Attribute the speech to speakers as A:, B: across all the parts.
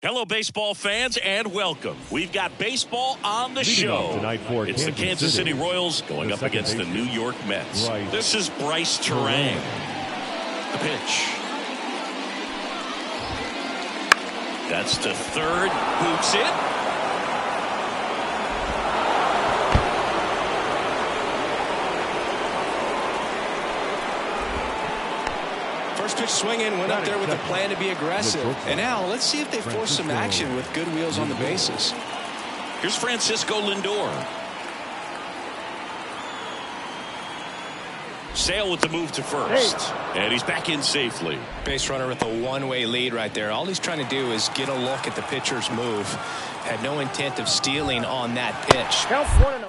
A: Hello, baseball fans, and welcome. We've got baseball on the show. It's the Kansas City Royals going up against the New York Mets. This is Bryce Terang. The pitch. That's to third. Boots it.
B: First pitch swinging, went up there with a plan to be aggressive. And now let's see if they force some action with good wheels on the bases.
A: Here's Francisco Lindor. Sale with the move to first. And he's back in safely.
B: Base runner with a one-way lead right there. All he's trying to do is get a look at the pitcher's move. Had no intent of stealing on that pitch.
C: Count 1-0.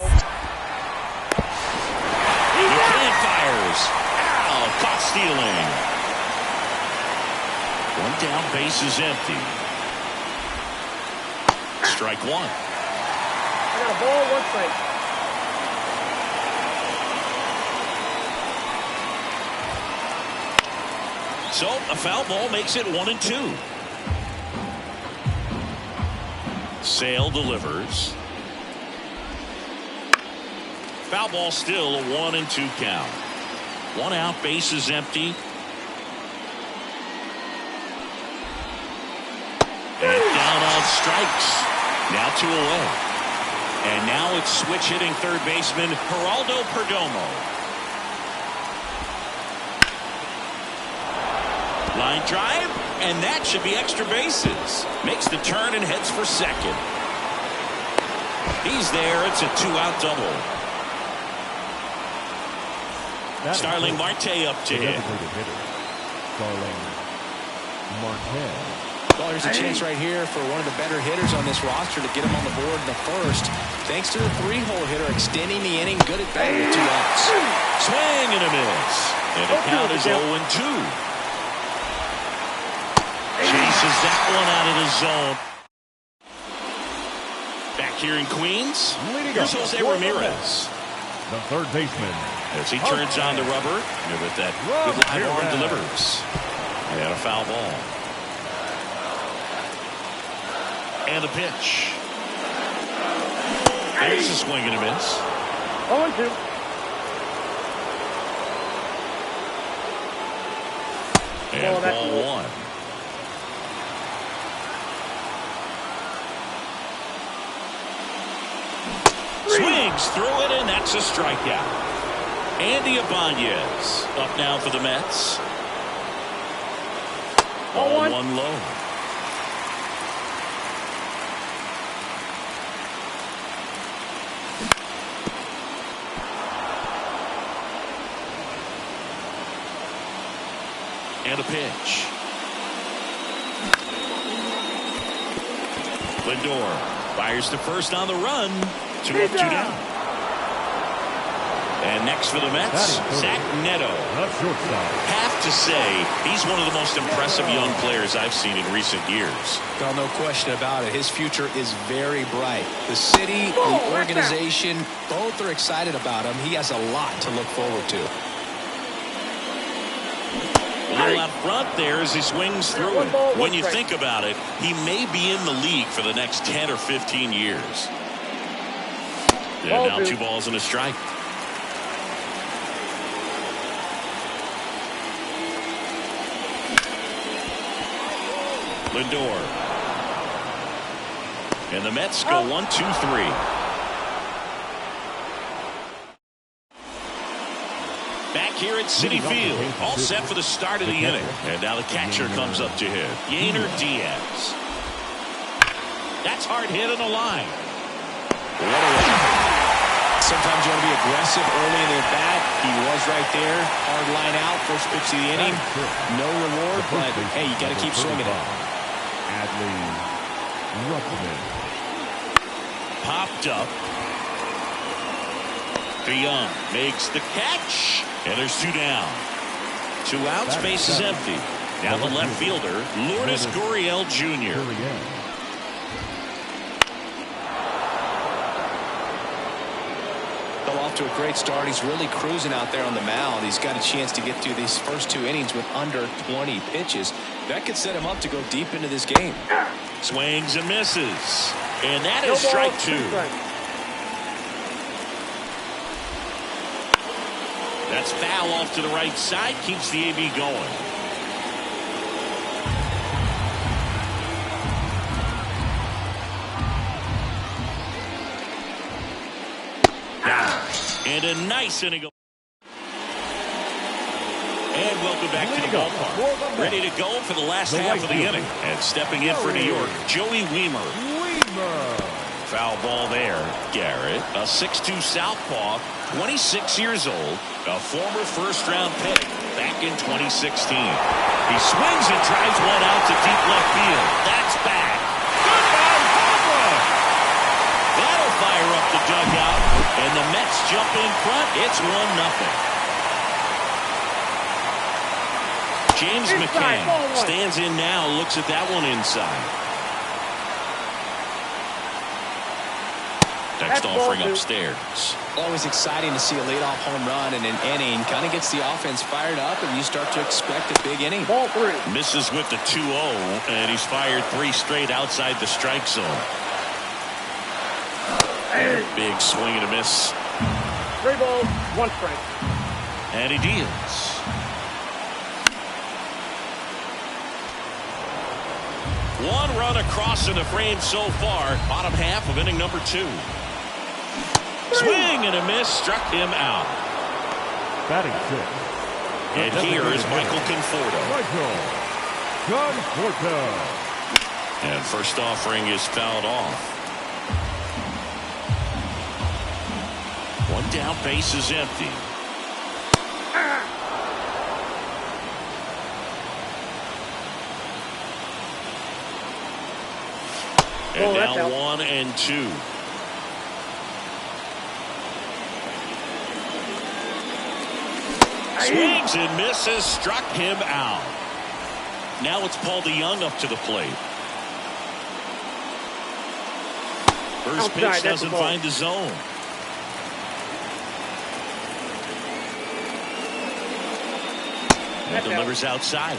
A: McCann fires. Ow, caught stealing. One down, base is empty. Strike one.
C: I got a ball, one strike.
A: So a foul ball makes it 1-2. Sale delivers. Foul ball, still a 1-2 count. One out, base is empty. And down on strikes. Now 2 away. And now it's switch hitting third baseman Geraldo Perdomo. Line drive, and that should be extra bases. Makes the turn and heads for second. He's there. It's a 2-out double. Starling Marte up to hit.
D: Starling Marte.
B: Well, there's a chance right here for one of the better hitters on this roster to get him on the board in the first. Thanks to the 3-hole hitter extending the inning. Good at bat with 2 outs.
A: Swing and a miss. And the count is 0-2. Chases that one out of the zone. Back here in Queens, here's Jose Ramirez.
D: The third baseman.
A: As he turns on the rubber, and with that good line arm delivers. And a foul ball. And a pitch. There's a swing and a miss.
C: 0-2.
A: And ball 1. swings through it, and that's a strikeout. Andy Ibanez up now for the Mets. 0-1 low. And a pitch. Lindor fires to first on the run. 2 up, 2 down. And next for the Mets, Zach Neto. Have to say, he's one of the most impressive young players I've seen in recent years.
B: Well, no question about it. His future is very bright. The city, the organization, both are excited about him. He has a lot to look forward to.
A: A little out front there as he swings through it. When you think about it, he may be in the league for the next 10 or 15 years. And now 2 balls and a strike. Lindor. And the Mets go 1-2-3. Back here at Citi Field, all set for the start of the inning. And now the catcher comes up to him, Yainer Diaz. That's hard hit on the line.
B: Sometimes you want to be aggressive early in the bat. He was right there. Hard line out. First pitch of the inning. No reward, but hey, you got to keep swinging it.
A: Popped up. DeYoung makes the catch. And there's 2 down. 2 outs, base is empty. Now the left fielder, Lourdes Gurriel Jr.
B: Off to a great start. He's really cruising out there on the mound. He's got a chance to get through these first 2 innings with under 20 pitches. That could set him up to go deep into this game.
A: Swings and misses. And that is strike 2. That's foul off to the right side. Keeps the AB going. And a nice inning. And welcome back to the ballpark. Ready to go for the last half of the inning. And stepping in for New York, Joey Wiemer. Foul ball there. Garrett, a 6'2 southpaw, 26 years old, a former first-round pick back in 2016. He swings and drives one out to deep left field. That's back. That'll fire up the dugout. And the Mets jump in front. It's 1-0. James McCann stands in now, looks at that one inside. Next offering upstairs.
B: Always exciting to see a leadoff home run in an inning. Kind of gets the offense fired up, and you start to expect a big inning.
C: Ball 3.
A: Misses with the 2-0, and he's fired 3 straight outside the strike zone. Big swing and a miss.
C: 3 balls, 1 strike.
A: And he deals. One run across in the frame so far. Bottom half of inning number 2. Swing and a miss. Struck him out.
D: Batting 6.
A: And here is Michael Conforto. And first offering is fouled off. 1 down, base is empty. And now 1-2. Swings and misses, struck him out. Now it's Paul DeYoung up to the plate. First pitch doesn't find the zone. And delivers outside.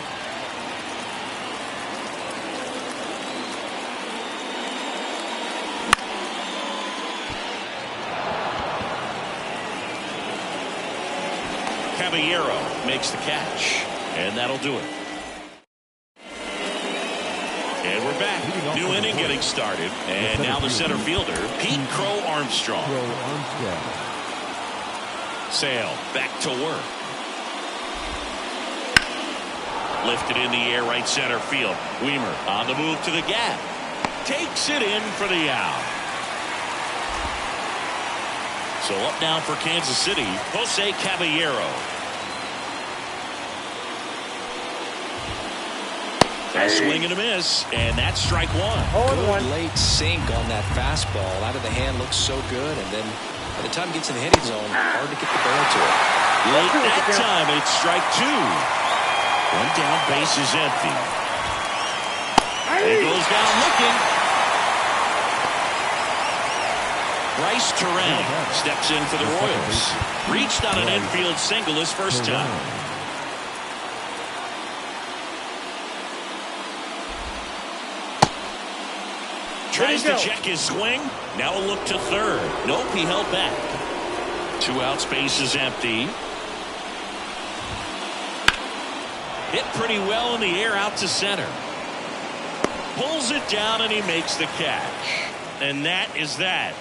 A: Caballero makes the catch, and that'll do it. And we're We're back. New inning getting started. And now the center fielder, Pete Crow Armstrong. Sale back to work. Lifted in the air, right center field. Weimer on the move to the gap. Takes it in for the out. So up now for Kansas City, Jose Caballero. A swing and a miss, and that's strike one.
B: Good late sink on that fastball. Out of the hand looks so good, and then by the time it gets in the hitting zone, hard to get the barrel to it.
A: Late that time, it's strike two. One down, base is empty. He goes down looking. Bryce Terang steps in for the Royals. Reached on an infield single his first time. Tries to check his swing. Now a look to third. Nope, he held back. 2 outs, base is empty. Hit pretty well in the air out to center. Pulls it down and he makes the catch. And that is that.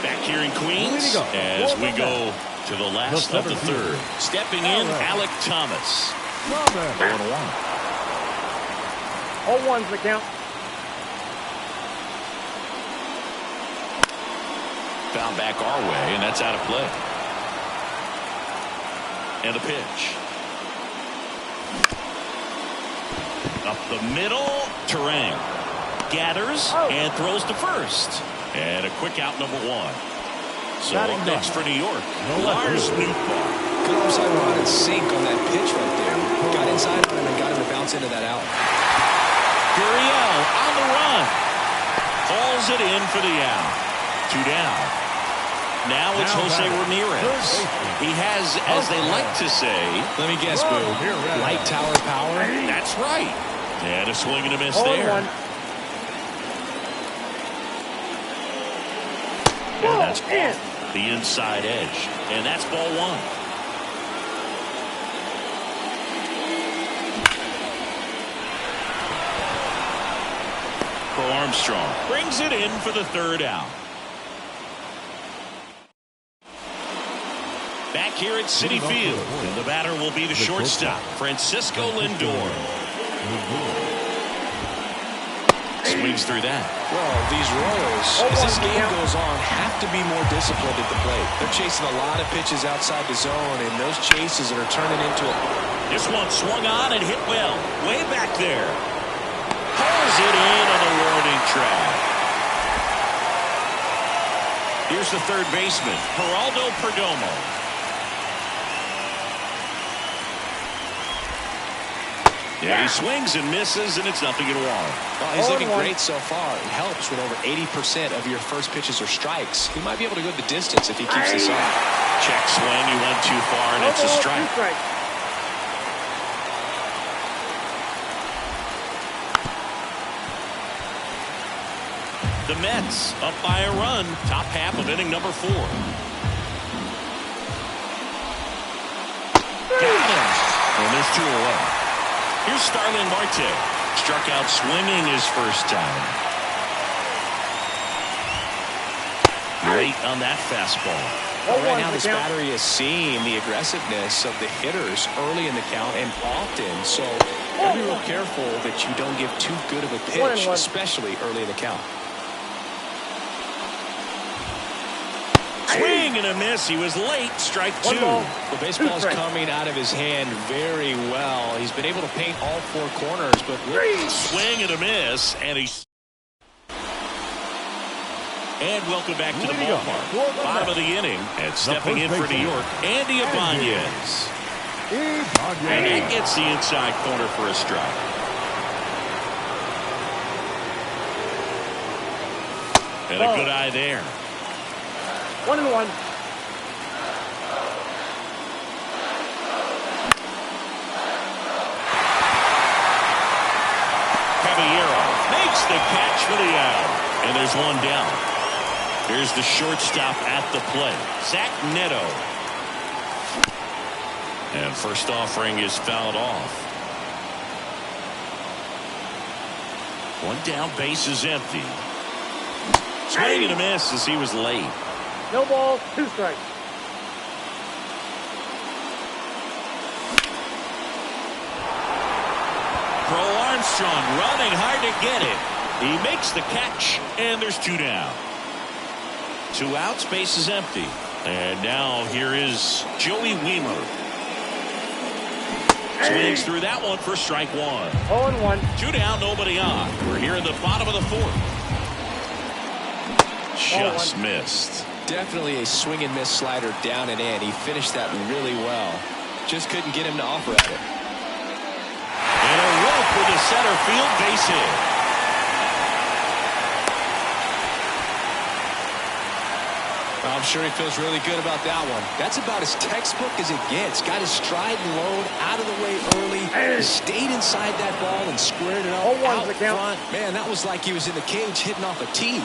A: Back here in Queens as we go to the last of the third. Stepping in, Alec Thomas. 0-1.
C: 0-1's the count.
A: Found back our way, and that's out of play. And the pitch. Up the middle, Terang gathers and throws to first. And a quick out, number one. So up next for New York, Lars Nootbaar.
B: Good upside run and sink on that pitch right there. Got inside on him and got him to bounce into that out.
A: Gurriel on the run. Hauls it in for the out. 2 down. Now it's Jose Ramirez. He has, as they like to say,
B: let me guess, Boo, light tower power?
A: That's right. And a swing and a miss there. And that's off the inside edge. And that's ball one. Crow Armstrong brings it in for the third out. Back here at Citi Field, and the batter will be the shortstop, Francisco Lindor. Swings through that.
B: Well, these Royals, as this game goes on, have to be more disciplined at the plate. They're chasing a lot of pitches outside the zone, and those chases are turning into a...
A: This one swung on and hit well. Way back there. Pulls it in on the warning track. Here's the third baseman, Geraldo Perdomo. Yeah, he swings and misses, and it's 0-1.
B: Well, he's looking great so far. It helps when over 80% of your first pitches are strikes. He might be able to go the distance if he keeps this up.
A: Check swing. He went too far, and it's a strike. The Mets up by a run. Top half of inning number 4. Got him. And there's 2 away. Here's Starling Marte. Struck out swinging his first time. Late on that fastball.
B: Well, right now this battery is seeing the aggressiveness of the hitters early in the count and often. So be real careful that you don't give too good of a pitch, especially early in the count.
A: Swing and a miss. He was late. Strike 2.
B: The baseball is coming out of his hand very well. He's been able to paint all 4 corners, but
A: swing and a miss, and he's. And welcome back to the ballpark. Bottom of the inning, and stepping in for New York, Andy Ibanez. And that gets the inside corner for a strike. And a good eye there.
C: 1-1.
A: Caballero makes the catch for the out. And there's 1 down. Here's the shortstop at the plate, Zach Neto. And first offering is fouled off. One down, base is empty. Swing and a miss as he was late.
C: No ball, 2 strikes.
A: Crow Armstrong running hard to get it. He makes the catch, and there's 2 down. 2 outs, base is empty. And now here is Joey Wiemer. Swings through that one for strike 1.
C: 0-1.
A: 2 down, nobody on. We're here in the bottom of the 4th. Just missed.
B: Definitely a swing and miss slider down and in. He finished that really well. Just couldn't get him to offer at it.
A: And a rope with a center field base hit.
B: I'm sure he feels really good about that one. That's about as textbook as it gets. Got his stride and load out of the way early. Stayed inside that ball and squared it up out front. Man, that was like he was in the cage hitting off a tee.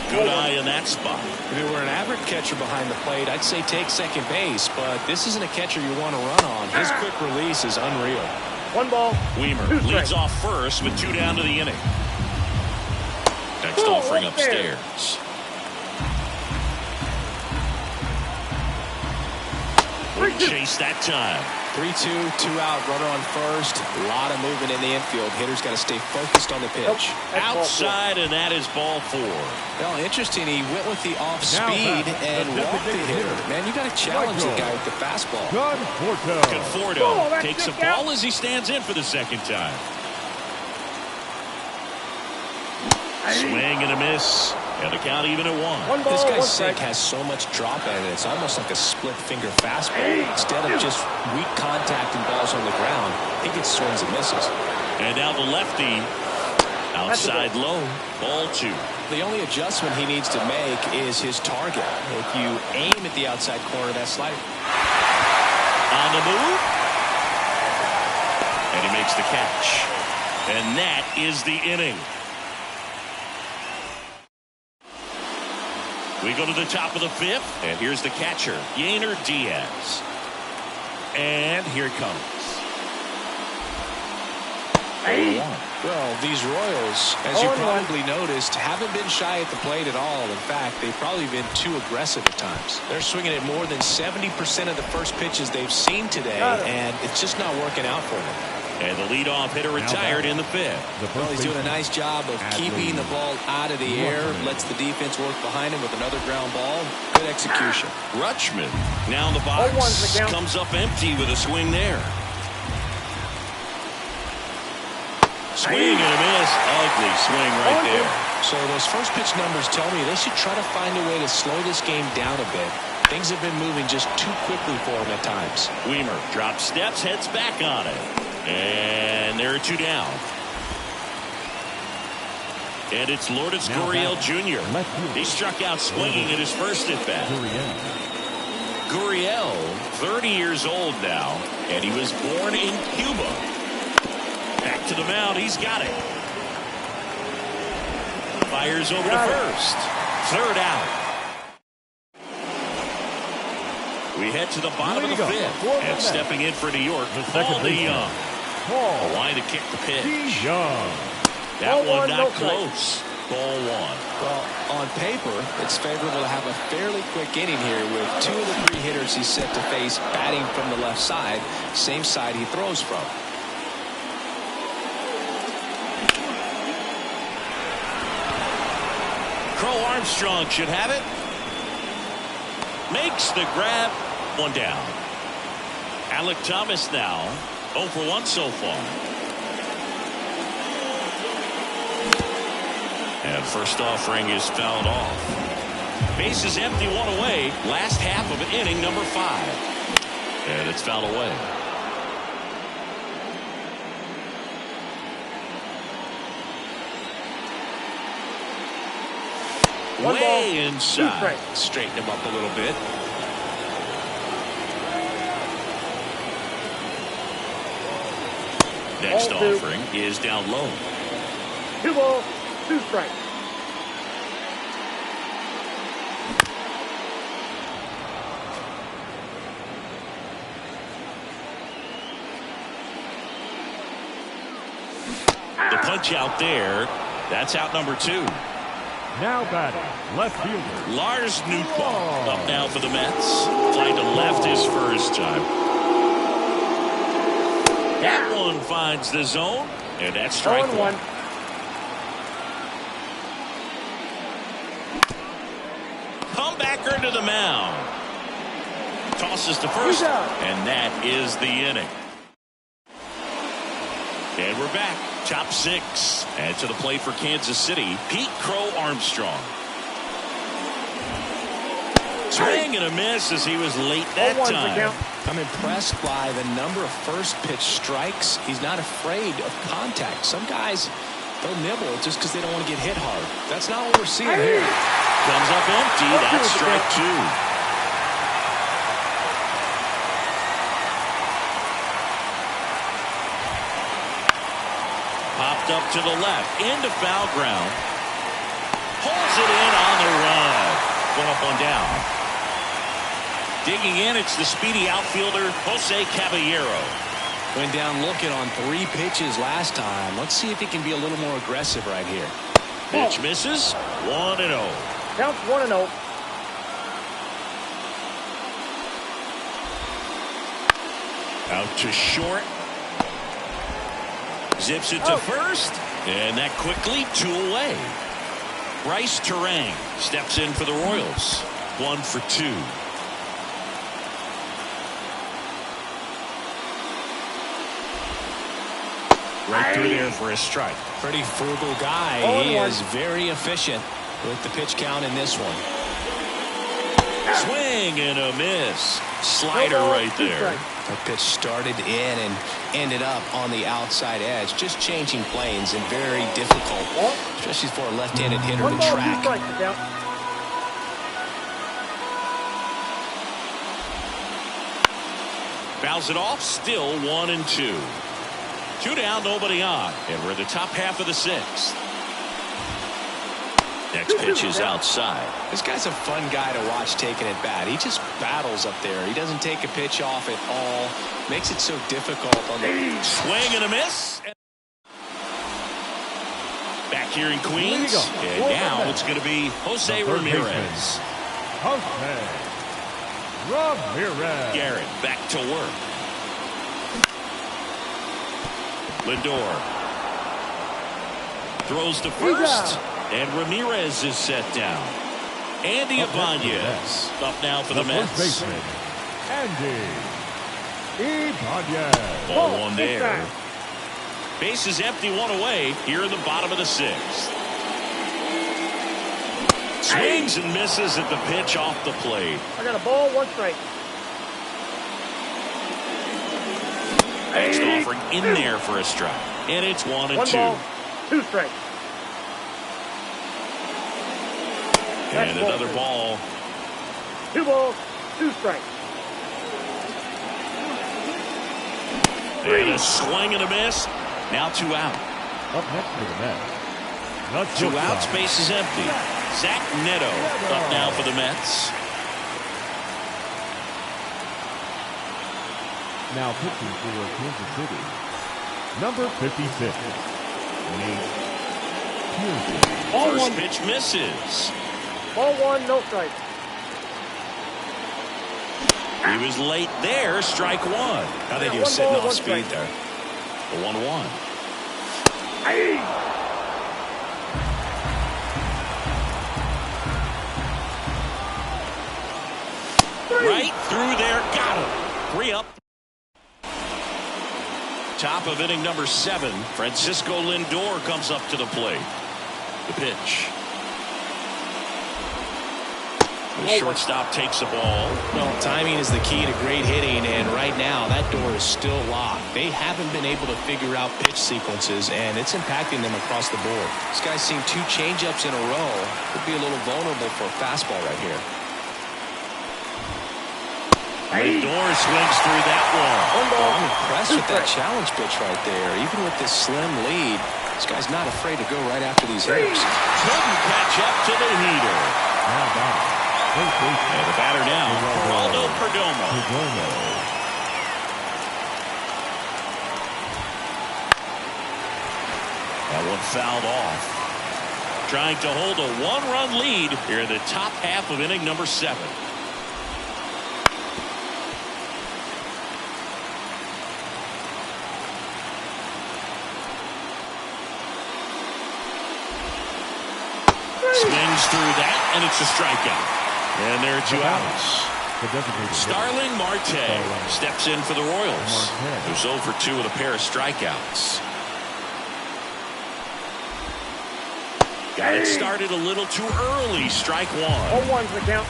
A: Good eye in that spot.
B: If it were an average catcher behind the plate, I'd say take second base, but this isn't a catcher you want to run on. His quick release is unreal.
C: 1 ball.
A: Wiemer leads off first with 2 down to the inning. Next offering upstairs. Chase that time.
B: 3-2, 2 out, runner on first. A lot of movement in the infield. Hitter's got to stay focused on the pitch.
A: Outside, and that is ball 4.
B: Well, interesting. He went with the off speed and walked the hitter. Man, you got to challenge the guy with the fastball.
A: Conforto takes a ball as he stands in for the second time. Swing and a miss. And the count even at 1.
B: This guy's sink has so much drop in it. It's almost like a split finger fastball. Instead of just weak contact and balls on the ground, he gets swings and misses.
A: And now the lefty outside low, ball 2.
B: The only adjustment he needs to make is his target. If you aim at the outside corner, that's slider.
A: On the move. And he makes the catch. And that is the inning. We go to the top of the 5th, and here's the catcher, Yainer Diaz. And here it comes.
B: Well, these Royals, as you probably noticed, haven't been shy at the plate at all. In fact, they've probably been too aggressive at times. They're swinging at more than 70% of the first pitches they've seen today, and it's just not working out for them.
A: And the leadoff hitter retired in the 5th.
B: Well, he's doing a nice job of keeping the ball out of the air, lets the defense work behind him with another ground ball. Good execution.
A: Rutschman now in the box. Comes up empty with a swing there. Swing and a miss. Ugly swing right there.
B: So those first pitch numbers tell me they should try to find a way to slow this game down a bit. Things have been moving just too quickly for him at times.
A: Wiemer drops steps, heads back on it. And there are 2 down. And it's Lourdes Gurriel Jr. He struck out swinging at his first at-bat. Gurriel, 30 years old now, and he was born in Cuba. Back to the mound, he's got it. Fires over to first. 3rd out. We head to the bottom of the 5th. And stepping in for New York, Paul DeYoung. A line to kick the pitch. That one not close. Ball 1.
B: Well, on paper, it's favorable to have a fairly quick inning here with 2 of the 3 hitters he's set to face batting from the left side, same side he throws from.
A: Crow Armstrong should have it. Makes the grab. 1 down. Alec Thomas now 0 for 1 so far. And first offering is fouled off. Base is empty, 1 away. Last half of inning number 5. And it's fouled away. Way inside.
B: Straighten him up a little bit.
A: Next offering is down low.
C: 2 balls, 2 strikes.
A: The punch out there. That's out number 2.
D: Now batting, left fielder
A: Lars Nootbaar up now for the Mets. Flying to left his first time. That one finds the zone, and that's strike 1. Comebacker to the mound. Tosses to first, and that is the inning. And we're back. Top 6. And to the plate for Kansas City, Pete Crow Armstrong. Swing and a miss as he was late that time.
B: I'm impressed by the number of first pitch strikes. He's not afraid of contact. Some guys, they'll nibble just because they don't want to get hit hard. That's not what we're seeing here.
A: Comes up empty. That's strike 2. Popped up to the left, into foul ground. Pulls it in on the run. One up, one down. Digging in, it's the speedy outfielder, Jose Caballero.
B: Went down looking on 3 pitches last time. Let's see if he can be a little more aggressive right here.
A: Pitch misses. 1-0.
C: Counts 1-0.
A: Out to short. Zips it to first, and that quickly 2 away. Bryce Terang steps in for the Royals. 1 for 2. Right through there for a strike.
B: Pretty frugal guy. He is very efficient with the pitch count in this one.
A: Swing and a miss. Slider right there.
B: The pitch started in and ended up on the outside edge. Just changing planes and very difficult, especially for a left-handed hitter to track.
A: Fouls it off. Still 1-2. 2 down, nobody on. And we're in the top half of the 6th. Next pitch is outside.
B: This guy's a fun guy to watch taking at bat. He just battles up there. He doesn't take a pitch off at all. Makes it so difficult on the
A: swing and a miss. Back here in Queens. And now it's going to be Jose Ramirez.
D: Jose Ramirez.
A: Garrett back to work. Lindor throws to first. And Ramirez is set down. Andy Ibanez up now for the Mets.
D: Andy Ibanez.
A: Ball 1 there. Base is empty, 1 away here in the bottom of the 6th. Swings and misses at the pitch off the plate.
C: I got a ball, 1 strike.
A: Next offering in there for a strike. And it's 1-2.
C: 1 ball, 2 strikes.
A: And another ball.
C: 2 balls, 2 strikes.
A: And a swing and a miss. Now 2 out.
D: Up next for the Mets.
A: 2 out, space is empty. Zach Neto up now for the Mets.
D: Now pitching for Kansas City, number 56, Nate Pearson.
A: First pitch misses.
C: Ball 1, no strike.
A: He was late there. Strike 1.
B: I think he was sitting off speed there.
A: The 1-1. Right through there. Got him. 3 up. Top of inning number 7. Francisco Lindor comes up to the plate. The pitch. The shortstop takes the ball.
B: Well, timing is the key to great hitting, and right now that door is still locked. They haven't been able to figure out pitch sequences, and it's impacting them across the board. This guy's seen 2 changeups in a row. Could be a little vulnerable for a fastball right here.
A: Lindor swings through that one.
B: I'm impressed with that challenge pitch right there. Even with this slim lead, this guy's not afraid to go right after these hitters.
A: Couldn't catch up to the heater. And the batter now, Geraldo Perdomo. That fouled off. Trying to hold a one-run lead here in the top half of inning number 7. Swings through that, and it's a strikeout. And there are 2 outs. Starling Marte steps in for the Royals, who's 0 for 2 with a pair of strikeouts. Got it started a little too early. Strike 1.
C: 0-1's the count.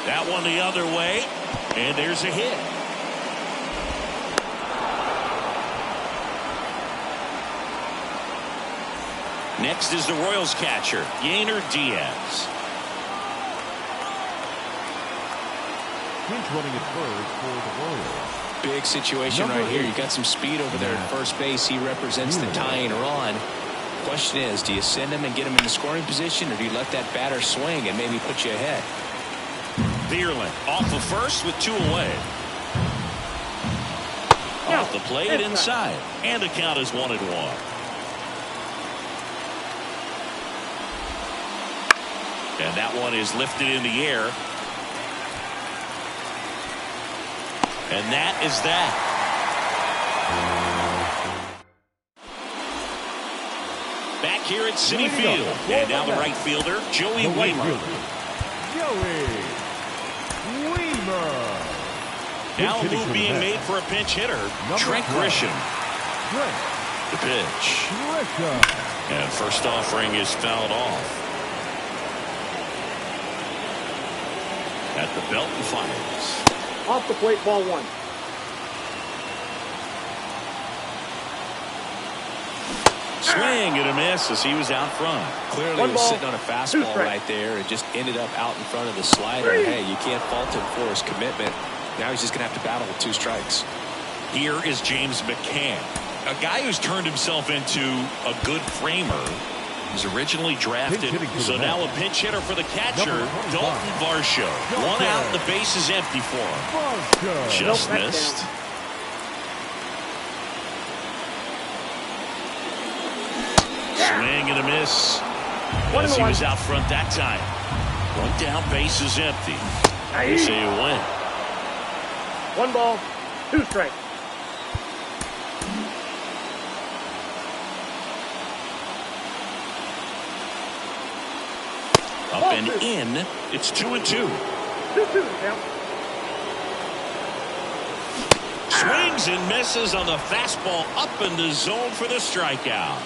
A: That one the other way, and there's a hit. Next is the Royals catcher, Yainer Diaz.
D: Pinch running at third for the Royals.
B: Big situation right here. You got some speed over there at first base. He represents the tying run. Question is, do you send him and get him in the scoring position, or do you let that batter swing and maybe put you ahead?
A: Bierland off of first with 2 away. Off the plate inside, and the count is 1-1. And that one is lifted in the air. And that is that. Back here at Citi Field. And now the right fielder, Joey Wiemer.
D: Joey Wiemer.
A: Now a move being made for a pinch hitter, Trent Grisham. The pitch. And first offering is fouled off. At the belt and fires.
C: Off the plate, ball 1.
B: Swing and a miss as he was out front. Clearly he was sitting on a fastball right there and just ended up out in front of the slider. Hey, you can't fault him for his commitment. Now he's just going to have to battle with 2 strikes.
A: Here is James McCann, a guy who's turned himself into a good framer. He's originally drafted, so now a pinch hitter for the catcher, Dalton Varsho. 1 out, the base is empty for him. Just missed. Swing and a miss. As he was out front that time. 1 down, base is empty. They say a win.
C: 1 ball, 2 strikes.
A: Up and in. It's 2-2.
C: 2-2 count.
A: Swings and misses on the fastball up in the zone for the strikeout.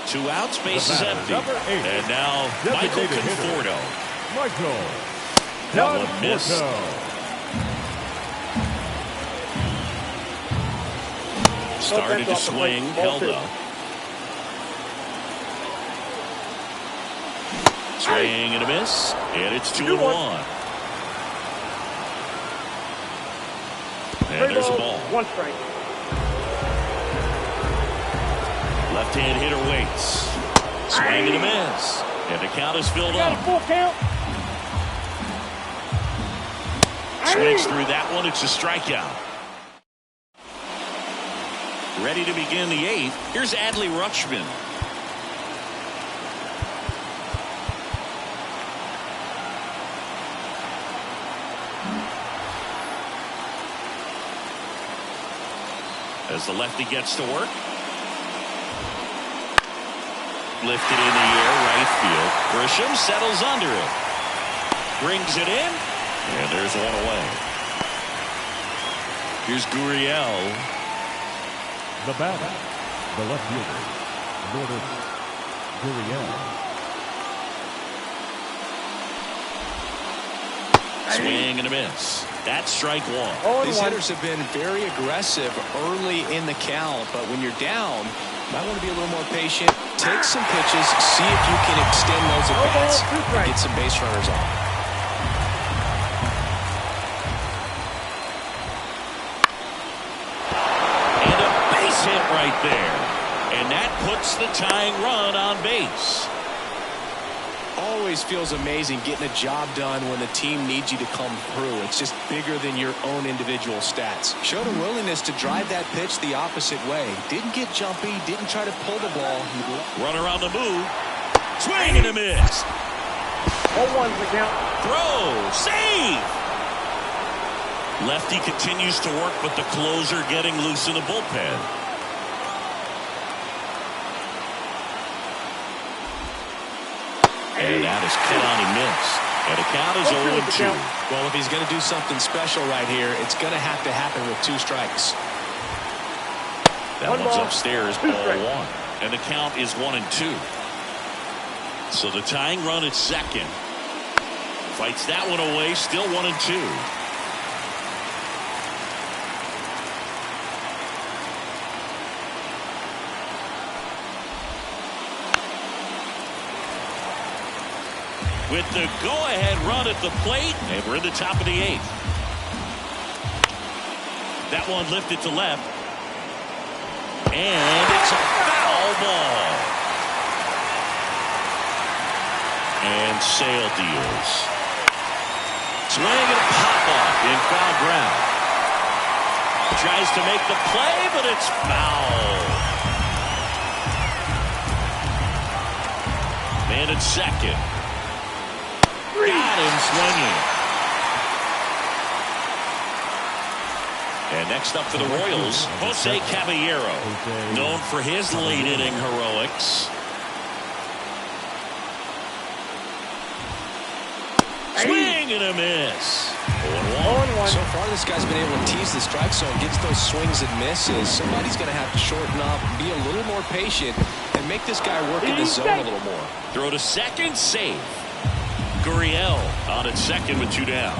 A: 2 outs, base is empty. And now Michael Conforto. That one missed. Started to swing, held up. Swing and a miss, and it's 2-1. And there's a ball.
C: 1 strike.
A: Left-hand hitter waits. Swing and a miss, and the count is filled up.
C: Got a full count.
A: Swings through that one. It's a strikeout. Ready to begin the 8th. Here's Adley Rutschman. As the lefty gets to work. Lifted in the air, right field. Grisham settles under it. Brings it in. And there's 1 away. Here's Gurriel.
D: The batter, the left fielder, Lourdes Gurriel.
A: Swing and a miss. That's strike 1.
B: These hitters have been very aggressive early in the count, but when you're down, you might want to be a little more patient. Take some pitches, see if you can extend those at bats and get some base runners on.
A: And a base hit right there. And that puts the tying run on base.
B: Always feels amazing getting a job done when the team needs you to come through. It's just bigger than your own individual stats. Showed a willingness to drive that pitch the opposite way. Didn't get jumpy, didn't try to pull the ball.
A: Run around the move. Swing and a miss.
C: 0-1's the count.
A: Throw. Save. Lefty continues to work, but the closer getting loose in the bullpen. And that is cut on and missed. And the count is 0-2.
B: Well, if he's going to do something special right here, it's going to have to happen with 2 strikes.
A: That one's upstairs, ball 1. And the count is 1-2. So the tying run at second. Fights that one away, still 1-2. With the go-ahead run at the plate, and we're in the top of the 8th. That one lifted to left. And it's a foul ball. And Sale deals. Swing and a pop-off in foul ground. Tries to make the play, but it's foul. Man at second. Got him swinging. And next up for the Royals, Jose Caballero, known for his late inning heroics. Swing and a miss.
C: 0-1.
B: So far, this guy's been able to tease the strike zone, gets those swings and misses. Somebody's going to have to shorten up, be a little more patient, and make this guy work in the zone a little more.
A: Throw to second, safe. Gurriel on at second with 2 down.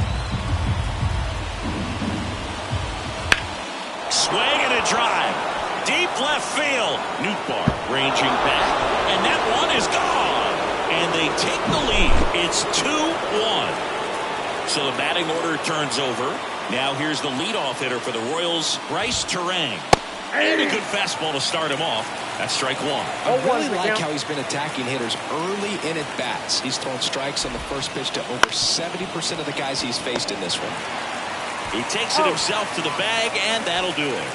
A: Swing and a drive. Deep left field. Nootbaar ranging back. And that one is gone. And they take the lead. It's 2-1. So the batting order turns over. Now here's the leadoff hitter for the Royals, Bryce Turang. And a good fastball to start him off. That's strike 1.
B: I really like how he's been attacking hitters early in at bats. He's thrown strikes on the first pitch to over 70% of the guys he's faced in this one.
A: He takes it himself to the bag, and that'll do it.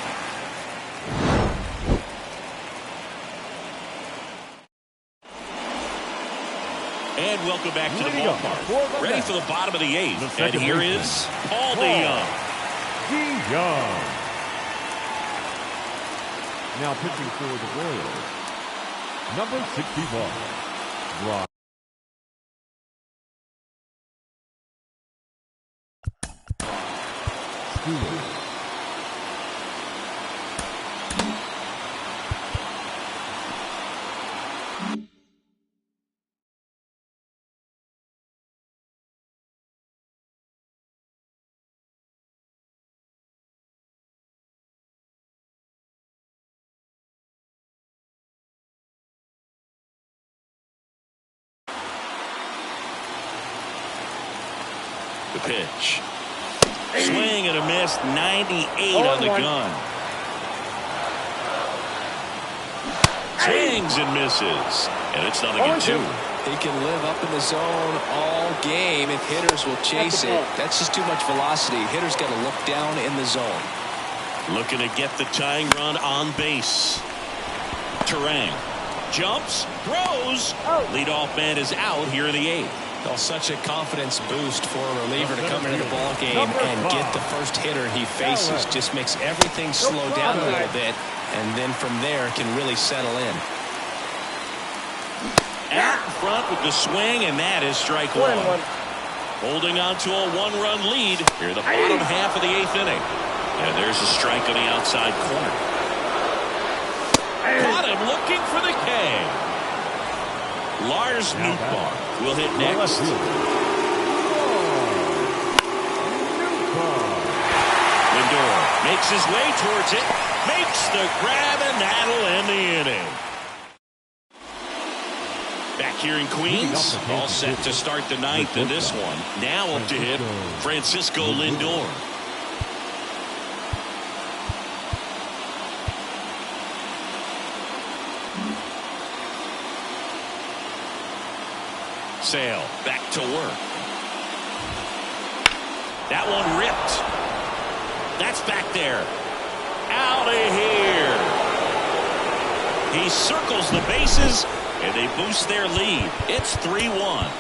A: And welcome back to the ballpark. Ready for the bottom of the 8th. And here is Paul DeYoung.
D: DeYoung. Now pitching for the Royals, number 61, Rob. Stewart.
A: The pitch. Swing and a miss. 98 on the gun. Swings and misses. And it's 0-2.
B: He can live up in the zone all game if hitters will chase it. That's just too much velocity. Hitters got to look down in the zone.
A: Looking to get the tying run on base. Turang jumps, throws. Leadoff man is out here in the 8th.
B: Well, such a confidence boost for a reliever to come into the ball game and get the first hitter he faces. Just makes everything slow down a little bit, and then from there can really settle in.
A: Out in front with the swing, and that is strike 1. Holding on to a 1-run lead here in the bottom half of the 8th inning. And there's a strike on the outside corner. Caught him looking for the K. Lars Nootbaar will hit next. Lindor makes his way towards it, makes the grab, and that'll end the inning. Back here in Queens, all set to start the 9th in this one. Now up to hit Francisco Lindor. exhale. Back to work. That one ripped. That's back there. Out of here. He circles the bases, and they boost their lead. It's 3-1.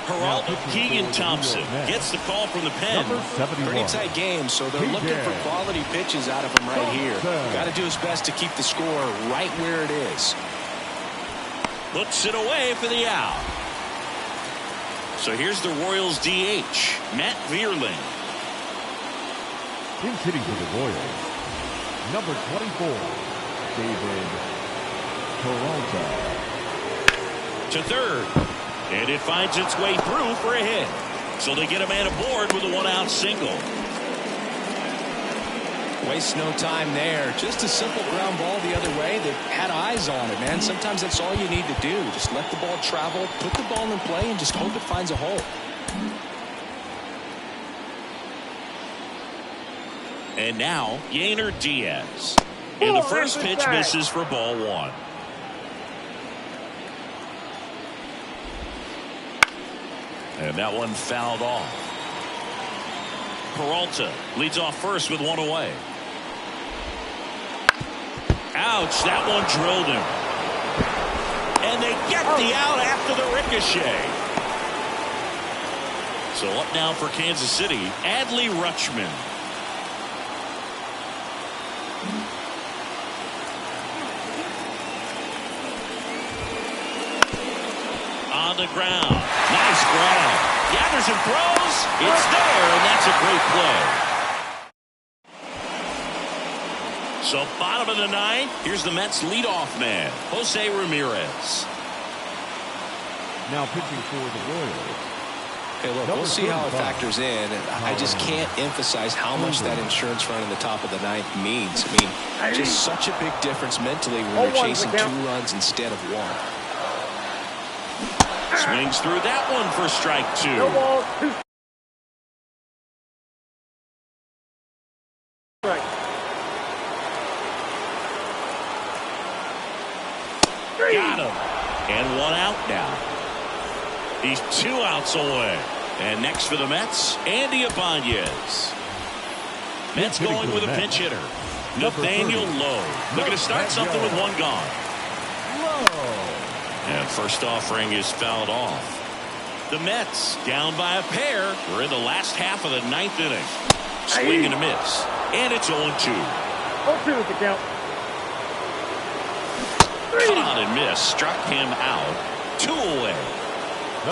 A: Peralta Keegan Thompson gets the call from the pen.
B: Pretty tight game, so they're looking for quality pitches out of him right here. Got to do his best to keep the score right where it is.
A: Puts it away for the out. So here's the Royals DH, Matt Vierling.
D: In hitting for the Royals, number 24, David Peralta.
A: To third. And it finds its way through for a hit. So they get a man aboard with a one-out single.
B: Waste no time there. Just a simple ground ball the other way. They've had eyes on it, man. Sometimes that's all you need to do. Just let the ball travel, put the ball in play, and just hope it finds a hole.
A: And now, Yainer Diaz. And the first pitch misses for ball one. And that one fouled off. Peralta leads off first with one away. Ouch, that one drilled him. And they get the out after the ricochet. So up now for Kansas City, Adley Rutschman. On the ground. Nice grab. Gathers and throws. It's there, and that's a great play. So bottom of the ninth. Here's the Mets leadoff man, Jose Ramirez.
D: Now pitching for the Royals.
B: Hey, look, we'll see how it factors in. I just can't emphasize how much that insurance run in the top of the ninth means. I mean, just such a big difference mentally when you're chasing 2 runs instead of 1.
A: Swings through that one for strike 2.
C: No ball, 2 strikes.
A: Got him. And 1 out now. He's 2 outs away. And next for the Mets, Andy Ibanez. Mets going with a pinch hitter, Nathaniel Lowe. Looking to start something with 1 gone. And first offering is fouled off. The Mets down by a pair. We're in the last half of the 9th inning. Swing and a miss. And it's 0-2.
C: 0-2 is the count.
A: Cut on and miss. Struck him out. 2 away.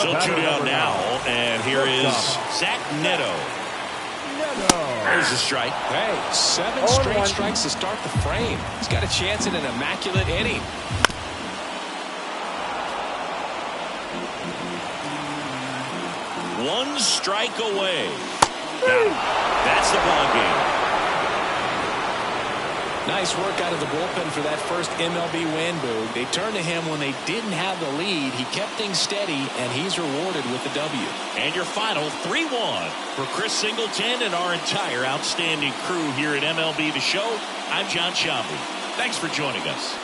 A: So 2 down now. And here is Zach Neto. There's a strike.
B: Hey, 7 straight strikes to start the frame. He's got a chance in an immaculate inning.
A: One strike away. That's the ball game.
B: Nice work out of the bullpen for that first MLB win, Boog. They turned to him when they didn't have the lead. He kept things steady, and he's rewarded with the W.
A: And your final 3-1 for Chris Singleton and our entire outstanding crew here at MLB The Show. I'm John Shambi. Thanks for joining us.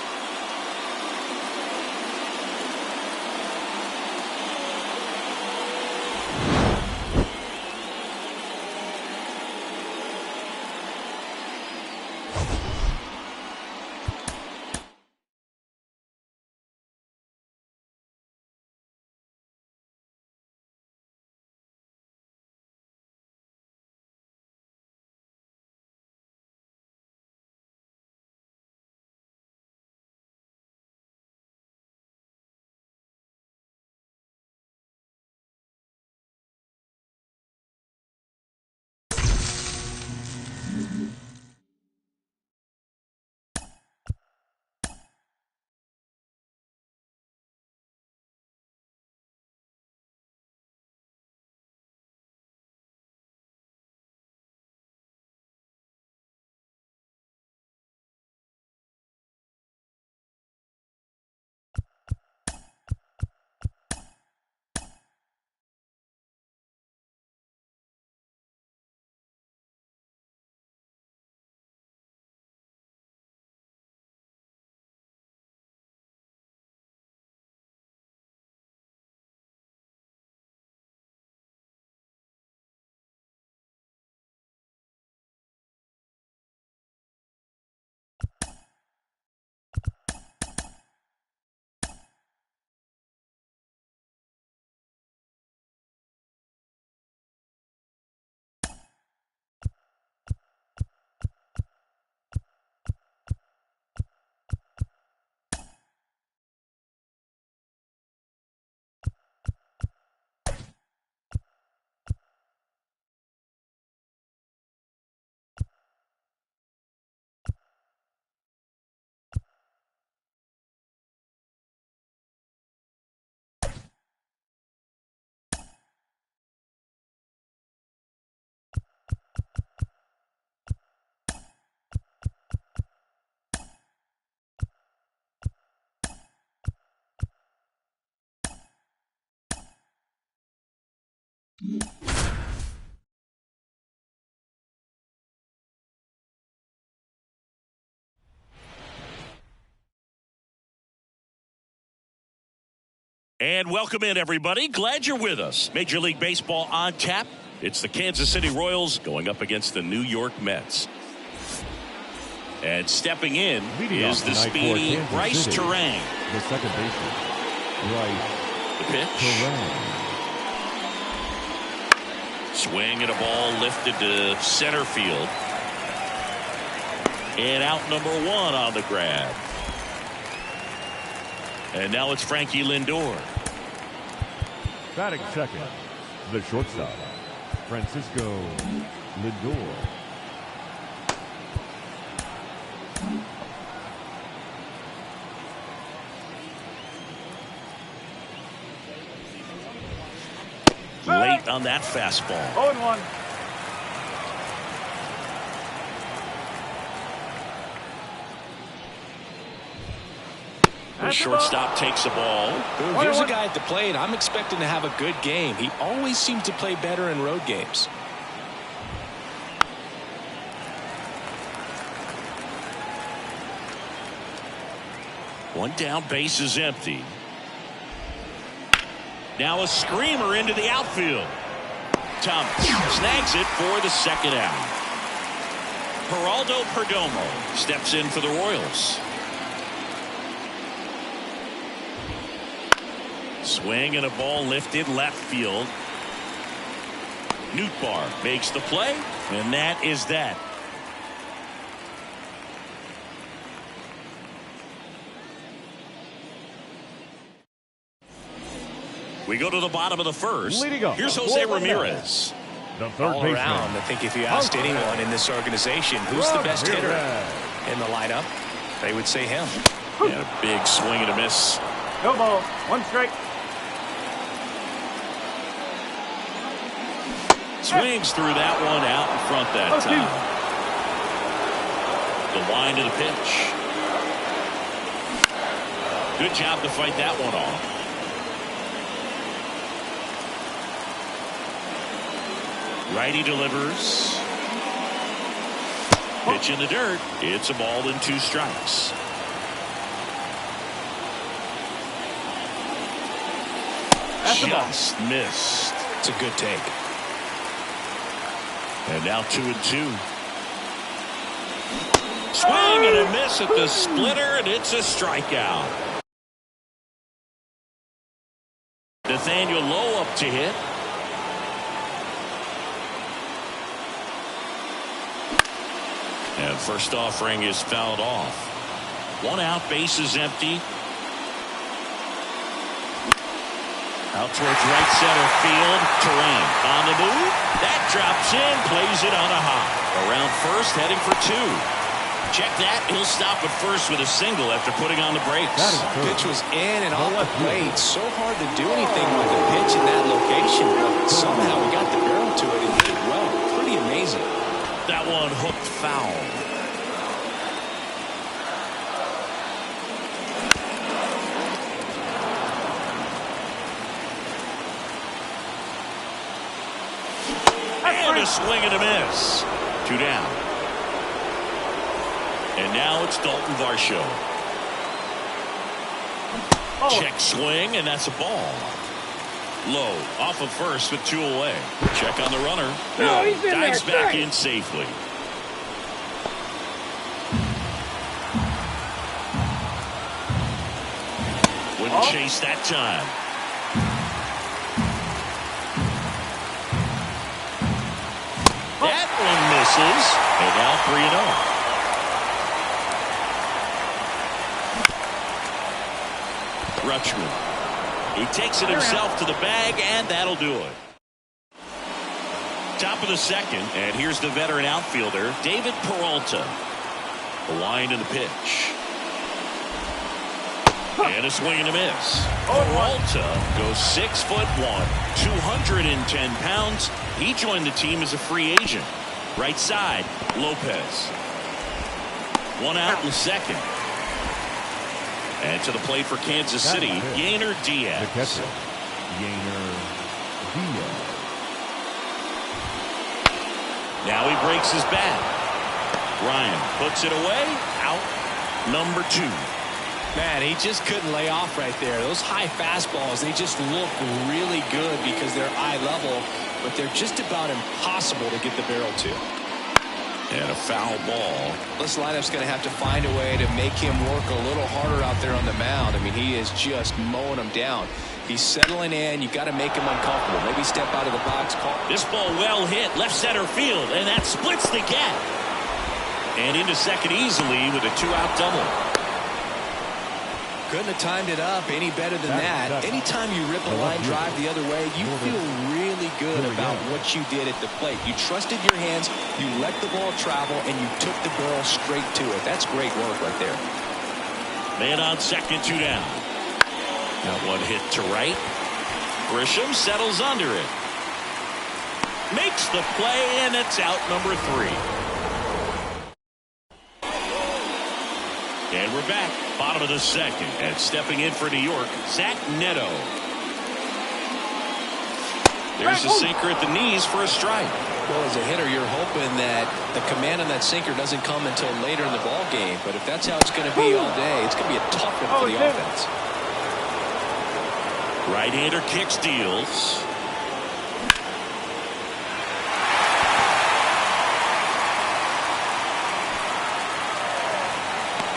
A: And welcome in, everybody. Glad you're with us. Major League Baseball on tap. It's the Kansas City Royals going up against the New York Mets. And stepping in is the speedy Bryce Terang.
D: The second baseman, Bryce.
A: The pitch.
D: Terang.
A: Swing and a ball lifted to center field. And out number one on the grab. And now it's Frankie Lindor.
D: Batting second, the shortstop, Francisco Lindor.
A: Late on that fastball.
C: 0-1.
A: The shortstop takes the ball.
B: Here's a guy at the plate. I'm expecting to have a good game. He always seems to play better in road games.
A: One down, base is empty. Now a screamer into the outfield. Thomas snags it for the second out. Geraldo Perdomo steps in for the Royals. Swing and a ball lifted left field. Nootbaar makes the play, and that is that. We go to the bottom of the first. Here's Jose Ramirez.
D: The third
B: All
D: baseman.
B: around, I think if you asked anyone in this organization who's the best hitter in the lineup, they would say him.
A: And a big swing and a miss.
C: No ball. 1 strike.
A: Swings through that one out in front that time. The wind of the pitch. Good job to fight that one off. Righty delivers. Pitch in the dirt. It's a ball and 2 strikes. Just missed.
B: It's a good take.
A: And now 2-2. Swing and a miss at the splitter, and it's a strikeout. Nathaniel Lowe up to hit. And first offering is fouled off. 1 out, base is empty. Out towards right center field. Terang on the move. That drops in, plays it on a hop. Around first, heading for 2. Check that. He'll stop at first with a single after putting on the brakes.
B: Pitch was in and off the plate. So hard to do anything with a pitch in that location, but somehow he got the barrel to it and hit it well. Pretty amazing.
A: That one hooked foul. And a swing and a miss. 2 down. And now it's Dalton Varsho. Check swing, and that's a ball. Low off of first with 2 away. Check on the runner.
C: No, he's in
A: dives
C: there.
A: back in safely. Wouldn't chase that time. That one misses. And now 3-0. Rutschman. He takes it himself to the bag, and that'll do it. Top of the second, and here's the veteran outfielder, David Peralta. The wind and the pitch. And a swing and a miss. Peralta goes 6'1", 210 pounds. He joined the team as a free agent. Right side, Lopez. 1 out in the second. And to the plate for Kansas City, Yainer Diaz.
D: The catcher, Yainer Diaz.
A: Now he breaks his bat. Ryan puts it away. Out number 2.
B: Man, he just couldn't lay off right there. Those high fastballs, they just look really good because they're eye level, but they're just about impossible to get the barrel to.
A: And a foul ball.
B: This lineup's going to have to find a way to make him work a little harder out there on the mound. I mean, he is just mowing them down. He's settling in. You got to make him uncomfortable. Maybe step out of the box.
A: This ball well hit left center field, and that splits the gap. And into second easily with a 2-out double.
B: Couldn't have timed it up any better than that. Anytime you rip a line drive the other way, you feel really good about what you did at the plate. You trusted your hands, you let the ball travel, and you took the barrel straight to it. That's great work right there.
A: Man on second, 2 down. That one hit to right. Grisham settles under it. Makes the play, and it's out number 3. And we're back, bottom of the second, and stepping in for New York, Zach Neto. There's a sinker at the knees for a strike.
B: Well, as a hitter, you're hoping that the command on that sinker doesn't come until later in the ball game. But if that's how it's going to be all day, it's going to be a tough one for the offense.
A: Right-hander kick steals.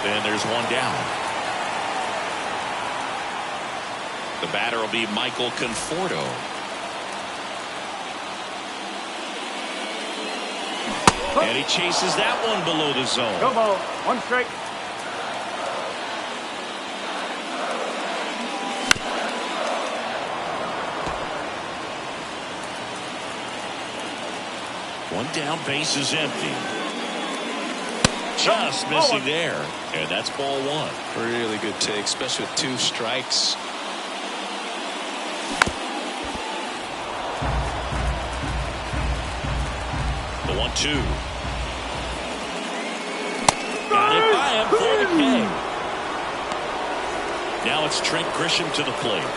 A: And there's one down. The batter will be Michael Conforto. And he chases that one below the zone.
C: Go ball. 1 strike.
A: One down, base is empty. Just missing there. And that's ball 1.
B: Really good take, especially with 2 strikes.
A: The 1-2. Got it by him for the K. Now it's Trent Grisham to the plate.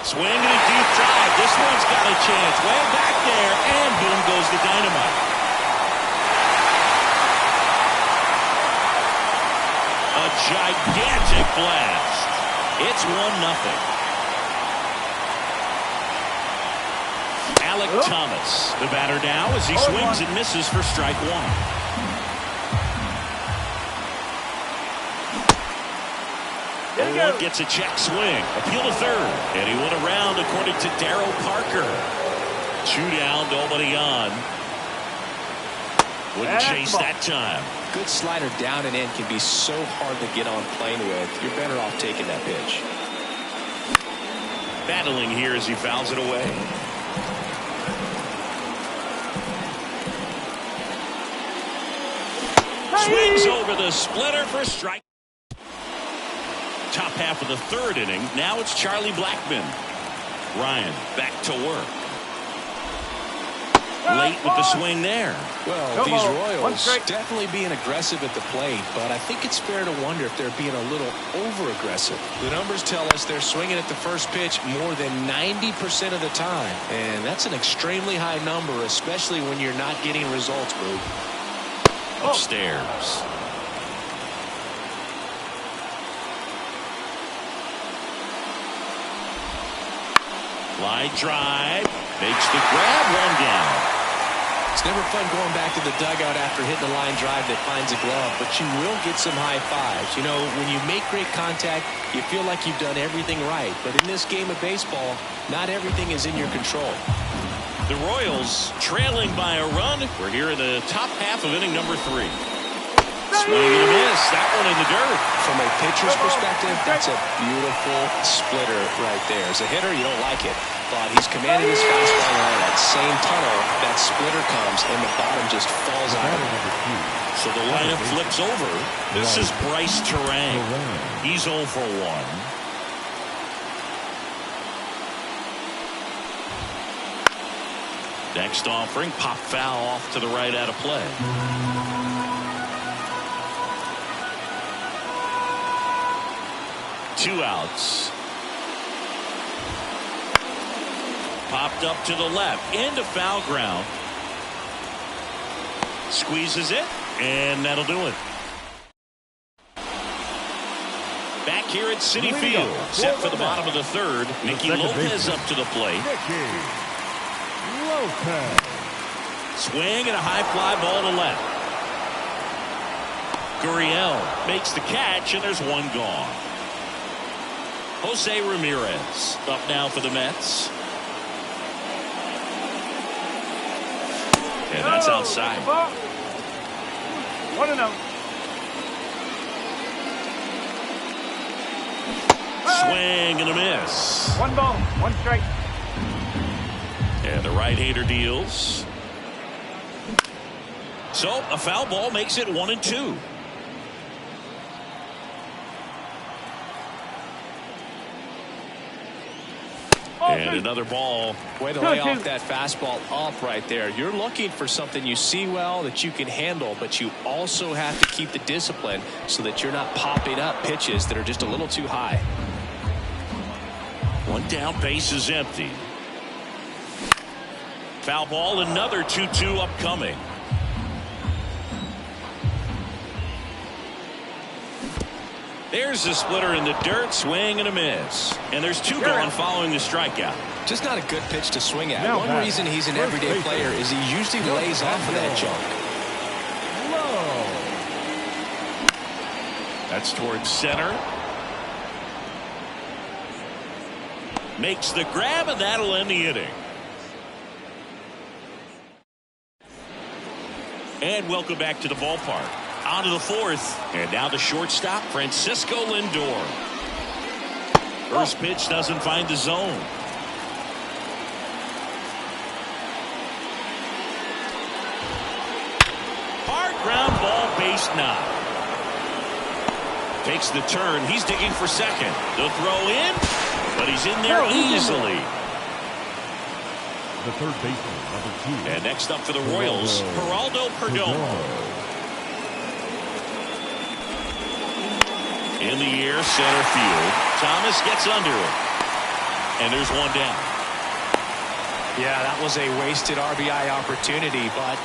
A: Swing and a deep drive. This one's got a chance. Way back there, and boom goes the dynamite. A gigantic blast. It's 1-0. Alec Thomas, the batter now, as he swings and misses for strike 1. Ford gets a check swing. Appeal to third. And he went around according to Darryl Parker. 2 down, nobody on. Wouldn't chase that time.
B: Good slider down and in can be so hard to get on plane with. You're better off taking that pitch.
A: Battling here as he fouls it away. Swings over the splitter for a strike. Top half of the 3rd inning. Now it's Charlie Blackmon. Ryan back to work. Late with the swing there.
B: Well, these Royals definitely being aggressive at the plate, but I think it's fair to wonder if they're being a little over-aggressive. The numbers tell us they're swinging at the first pitch more than 90% of the time, and that's an extremely high number, especially when you're not getting results, Boo.
A: Upstairs. Line drive. Makes the grab, 1 down.
B: It's never fun going back to the dugout after hitting a line drive that finds a glove, but you will get some high fives. You know, when you make great contact, you feel like you've done everything right. But in this game of baseball, not everything is in your control.
A: The Royals trailing by a run. We're here in the top half of inning number 3. Swing and a miss. That one in the dirt.
B: From a pitcher's perspective, that's a beautiful splitter right there. As a hitter, you don't like it. But he's commanding his fastball out of that same tunnel. That splitter comes, and the bottom just falls out of it.
A: So the lineup flips over. This is Bryce Terang. He's 0 for 1. Next offering, pop foul off to the right out of play. Two outs. Popped up to the left into foul ground. Squeezes it, and that'll do it. Back here at Citi Field, set for the bottom of the third. Nicky Lopez up to the plate. Swing and a high fly ball to left. Gurriel makes the catch, and there's one gone. Jose Ramirez up now for the Mets. And that's outside.
C: 1-0.
A: Swing and a miss.
C: 1 ball, 1 strike.
A: And the right-hander deals. So a foul ball makes it 1-2. And another ball.
B: Way to lay off that fastball up right there. You're looking for something you see well that you can handle, but you also have to keep the discipline so that you're not popping up pitches that are just a little too high.
A: One down, base is empty. Foul ball, another 2-2 upcoming. There's the splitter in the dirt, swing and a miss. And there's 2 gone following the strikeout.
B: Just not a good pitch to swing at. One reason he's an everyday player is he usually lays off of that junk.
A: That's towards center. Makes the grab, and that'll end the inning. And welcome back to the ballpark. On to the fourth. And now the shortstop, Francisco Lindor. First pitch doesn't find the zone. Hard ground ball, base knock. Takes the turn. He's digging for second. The throw in, but he's in there easily.
D: The third baseman, number 2.
A: And next up for the Royals, Geraldo Perdomo. In the air, center field. Thomas gets under it. And there's one down.
B: Yeah, that was a wasted RBI opportunity, but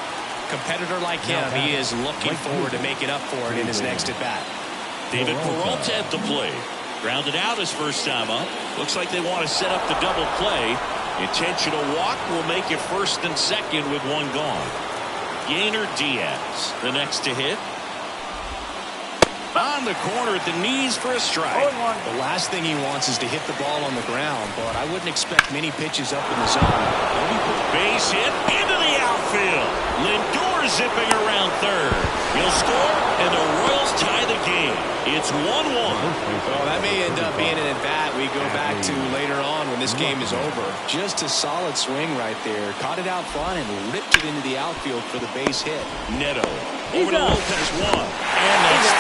B: competitor like him, he is looking forward to making up for it in his next at-bat.
A: David Peralta at the plate. Grounded out his first time up. Looks like they want to set up the double play. Intentional walk will make it first and second with one gone. Yainer Diaz, the next to hit. On the corner at the knees for a strike.
B: The last thing he wants is to hit the ball on the ground, but I wouldn't expect many pitches up in the zone.
A: Base hit into the outfield. Lindor zipping around third. He'll score, and the Royals tie the game. It's 1-1.
B: Well, that may end up being an at-bat we go back to later on when this game is over. Just a solid swing right there. Caught it out front and ripped it into the outfield for the base hit.
A: Neto over to Lopez, 1. And that's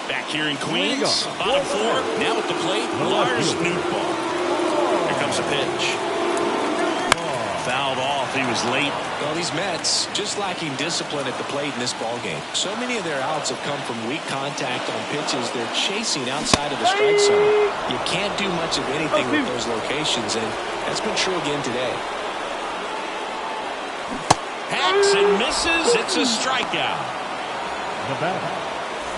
A: 2. Back here in Queens, bottom 4. Now at the plate, Lars Nootbaar. Here comes a pitch. Fouled off. He was late.
B: Well, these Mets just lacking discipline at the plate in this ballgame. So many of their outs have come from weak contact on pitches they're chasing outside of the strike zone. You can't do much of anything with those locations, and that's been true again today.
A: Hacks and misses. It's a strikeout.
D: The batter,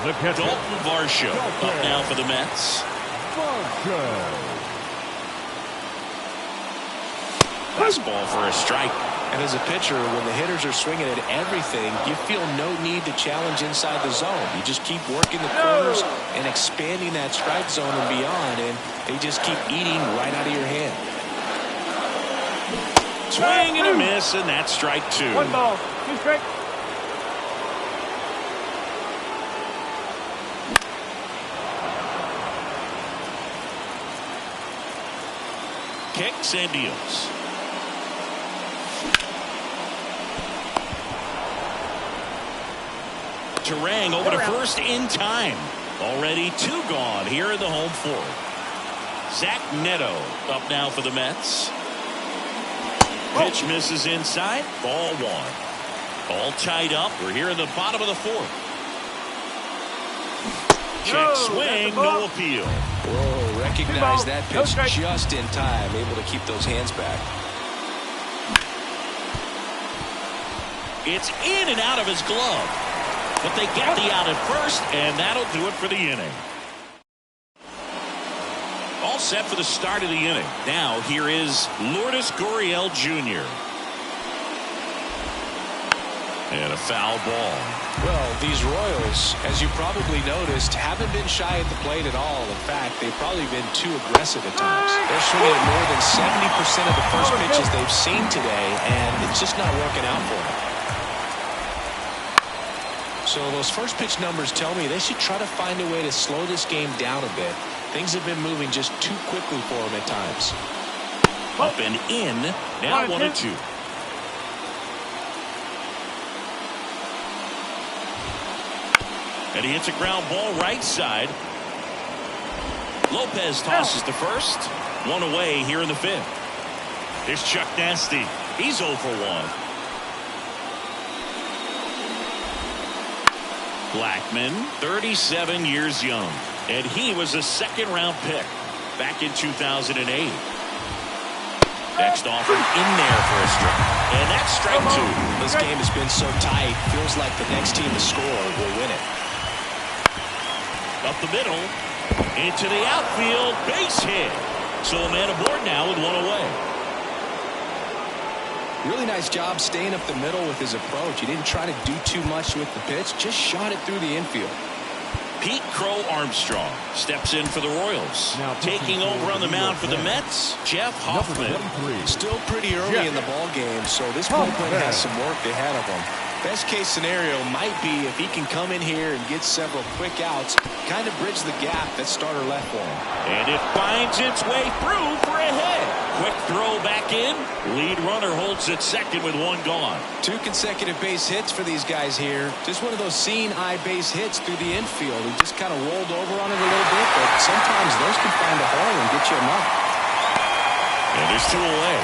D: the catcher,
A: Dalton Varsho up now for the Mets. Fastball for a strike.
B: And as a pitcher, when the hitters are swinging at everything, you feel no need to challenge inside the zone. You just keep working the corners and expanding that strike zone and beyond, and they just keep eating right out of your hand.
A: Swing and a miss, and that's strike 2.
C: 1 ball, 2 strikes.
A: Kicks and deals. Terang over to first in time. Already 2 gone here in the home 4th. Zach Neto up now for the Mets. Pitch misses inside. Ball 1. All tied up. We're here in the bottom of the 4th. Check swing, no appeal.
B: Whoa, recognize that pitch just in time, able to keep those hands back.
A: It's in and out of his glove. But they get the out at first, and that'll do it for the inning. All set for the start of the inning. Now here is Lourdes Gurriel Jr. And a foul ball.
B: Well, these Royals, as you probably noticed, haven't been shy at the plate at all. In fact, they've probably been too aggressive at times. They're swinging at more than 70% of the first pitches they've seen today, and it's just not working out for them. So those first pitch numbers tell me they should try to find a way to slow this game down a bit. Things have been moving just too quickly for them at times.
A: Up and in. Now 1-2. And he hits a ground ball right side. Lopez tosses to first. One away here in the fifth. Here's Chuck Nasty. He's 0 for 1. Blackman, 37 years young, and he was a second-round pick back in 2008. Next offer in there for a strike, and that's strike 2.
B: This game has been so tight, feels like the next team to score will win it.
A: Up the middle, into the outfield, base hit. So a man aboard now with one away.
B: Really nice job staying up the middle with his approach. He didn't try to do too much with the pitch, just shot it through the infield.
A: Pete Crow Armstrong steps in for the Royals. Now taking over on the mound for the Mets, Jeff Hoffman.
B: Still pretty early in the ball game, so this bullpen has some work ahead of him. Best case scenario might be if he can come in here and get several quick outs, kind of bridge the gap that starter left for him.
A: And it finds its way through for a hit. Quick throw back in. Lead runner holds at second with one gone.
B: 2 consecutive base hits for these guys here. Just one of those seeing eye base hits through the infield. He just kind of rolled over on it a little bit, but sometimes those can find a hole and get you a knock.
A: And there's 2 away.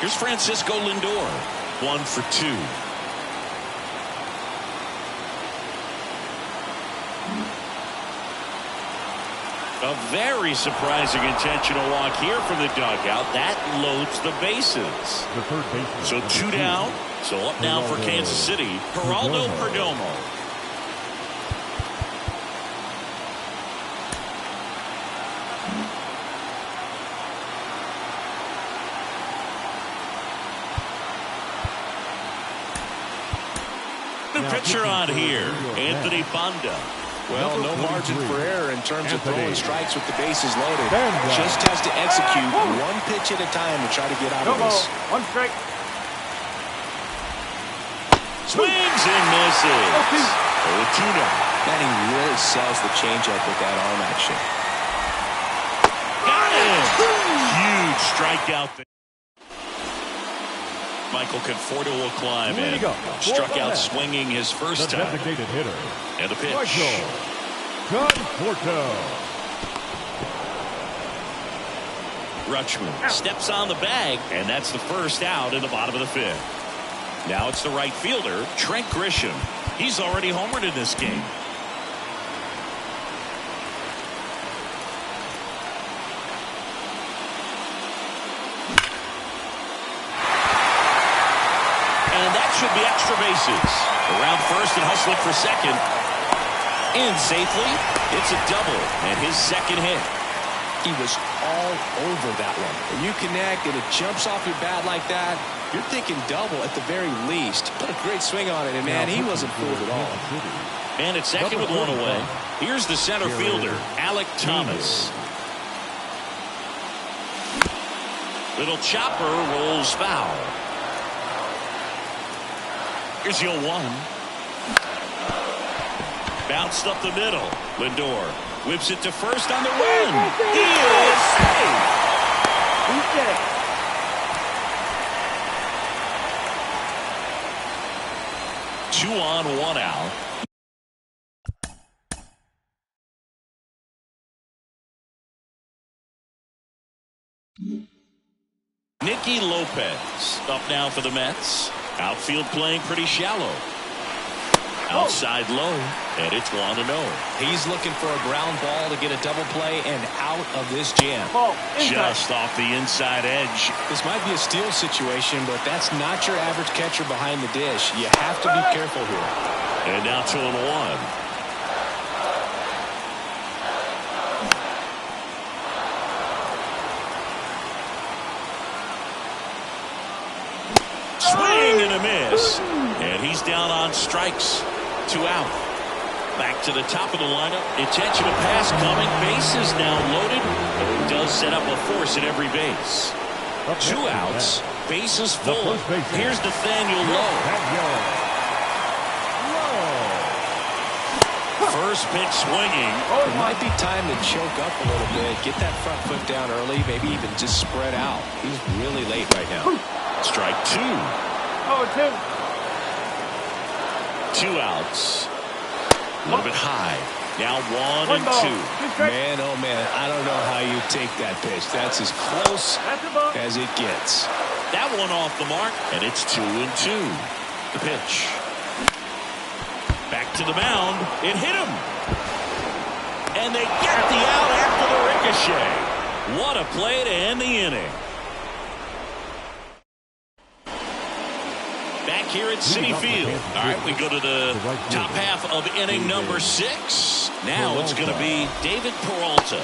A: Here's Francisco Lindor, 1 for 2. A very surprising intentional walk here from the dugout. That loads the bases. So 2 down. So up now for Kansas City, Geraldo Perdomo. Pitcher on here, Anthony Banda.
B: Well, no margin for error in terms of throwing strikes with the bases loaded. Just has to execute one pitch at a time to try to get out of this.
C: 1 strike.
A: Swings and misses. 0-2 now.
B: Man, he really sells the changeup with that arm action.
A: Got him. Huge strikeout there. Michael Conforto will climb in. Struck out swinging his first time.
D: Designated hitter.
A: And the pitch.
D: Michael Conforto.
A: Rutschman steps on the bag, and that's the first out in the bottom of the fifth. Now it's the right fielder, Trent Grisham. He's already homered in this game. Should be extra bases. Around first and hustling for second. In safely. It's a double and his second hit.
B: He was all over that one. When you connect and it jumps off your bat like that, you're thinking double at the very least. Put a great swing on it, and man, he wasn't fooled at all.
A: And it's second with one away. Here's the center fielder, Alec Thomas. Little chopper rolls foul. Here's the 0-1. Bounced up the middle. Lindor whips it to first on the run. He is safe.
C: He's dead.
A: Two on, 1 out. Nicky Lopez up now for the Mets. Outfield playing pretty shallow. Outside low, and it's 1-0.
B: He's looking for a ground ball to get a double play and out of this jam.
A: Just off the inside edge.
B: This might be a steal situation, but that's not your average catcher behind the dish. You have to be careful here.
A: And now 2-1. Swing and a miss. And he's down on strikes. 2 out. Back to the top of the lineup. Intentional pass coming. Bases now loaded. And he does set up a force at every base. 2 outs. Bases full. Here's Nathaniel Lowe. First pitch swinging.
B: It might be time to choke up a little bit. Get that front foot down early. Maybe even just spread out. He's really late right now.
A: Strike 2.
C: 0-2.
A: 2 outs. A little bit high. Now 1-2.
B: Man, oh man, I don't know how you take that pitch. That's as close as it gets.
A: That one off the mark, and it's 2-2. The pitch. Back to the mound. It hit him. And they get the out after the ricochet. What a play to end the inning. Back here at Citi Field. All right, we go to the top half of inning number 6. Now it's going to be David Peralta.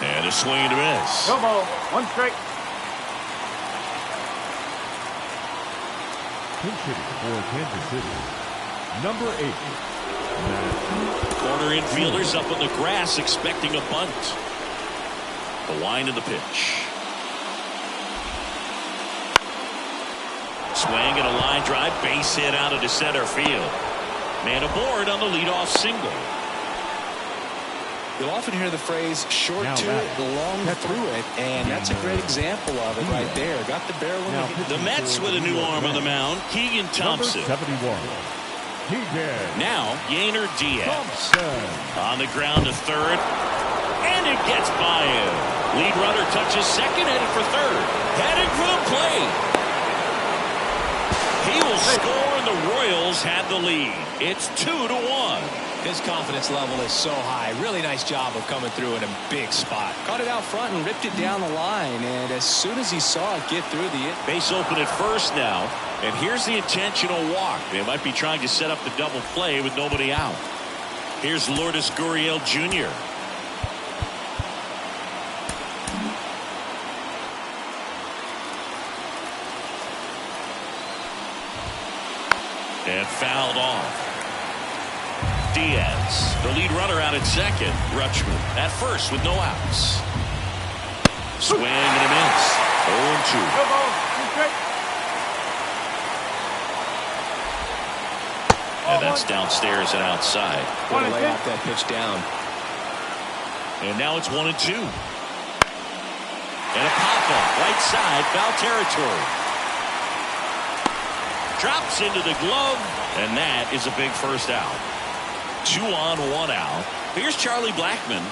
A: And a swing and a miss.
C: Go ball. 1 strike.
D: Pinch hitting for Kansas City, number 8.
A: Corner infielders up on the grass expecting a bunt. The wind of the pitch. Swing and a line drive, base hit out into center field. Man aboard on the leadoff single.
B: You'll often hear the phrase short to it, long through it, and that's a great example of it right there. Got the barrel in
A: the Mets with a new arm on the mound, Keegan Thompson.
D: Number 71.
A: Now, Yainer Diaz. On the ground to third, and it gets by him. Lead runner touches second, headed for third. Headed for the plate. He will score, and the Royals have the lead. It's 2-1.
B: His confidence level is so high. Really nice job of coming through in a big spot. Caught it out front and ripped it down the line. And as soon as he saw it get through the
A: base open at first now. And here's the intentional walk. They might be trying to set up the double play with nobody out. Here's Lourdes Gurriel Jr. And fouled off. Diaz, the lead runner out at second. Rutschman at first with no outs. Swing and a miss. 0-2. And that's downstairs and outside.
B: Gonna lay out that pitch down.
A: And now it's 1-2. And a pop-up right side, foul territory. Drops into the glove, and that is a big first out. 2 on, 1 out. Here's Charlie Blackmon.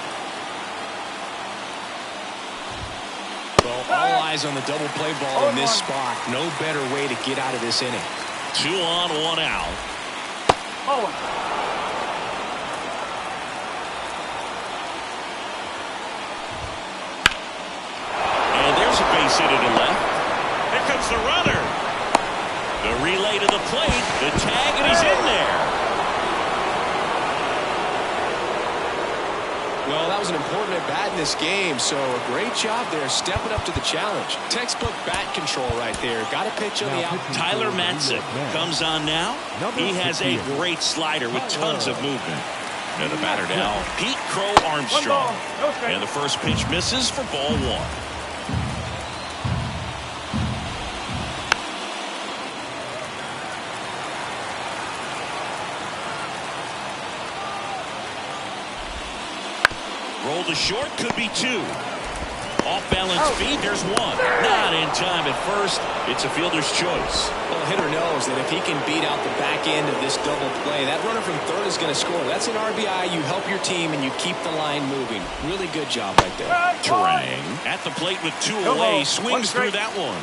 B: Well, all eyes on the double play ball in this spot. No better way to get out of this inning.
A: 2 on, 1 out. And there's a base hit to the left. Here comes the runner. The relay to the plate. The tag, and he's in there.
B: Well, that was an important at-bat in this game, so a great job there stepping up to the challenge. Textbook bat control right there. Got a pitch on the out.
A: Tyler Matzik comes on now. He has a great slider with tons of movement. And the batter now, Pete Crow Armstrong. And the first pitch misses for ball 1. Roll to short, could be 2. Off balance feed, there's 1. Not in time at first. It's a fielder's choice.
B: Well, the hitter knows that if he can beat out the back end of this double play, that runner from third is going to score. That's an RBI. You help your team and you keep the line moving. Really good job right there.
A: Terang at the plate with 2 away. Swings through that one.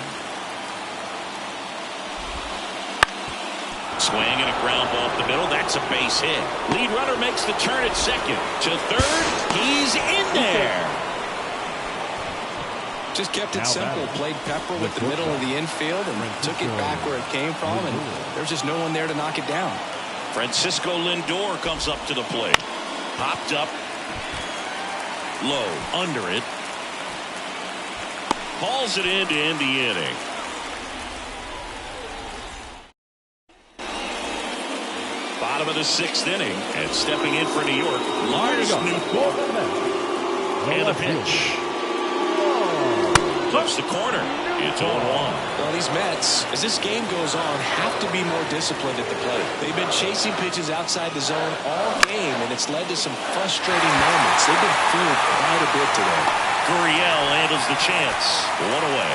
A: Swing and a ground ball up the middle. That's a base hit. Lead runner makes the turn at second. To third. He's in there.
B: Just kept it simple. Played pepper with the middle of the infield and took it back where it came from. And there's just no one there to knock it down.
A: Francisco Lindor comes up to the plate. Popped up. Low. Under it. Hauls it in to end the inning. Bottom of the sixth inning, and stepping in for New York, Lars Newport. And the pitch. Flips the corner. It's 0-1.
B: Well, these Mets, as this game goes on, have to be more disciplined at the plate. They've been chasing pitches outside the zone all game, and it's led to some frustrating moments. They've been fooled quite a bit today.
A: Gurriel handles the chance. One away.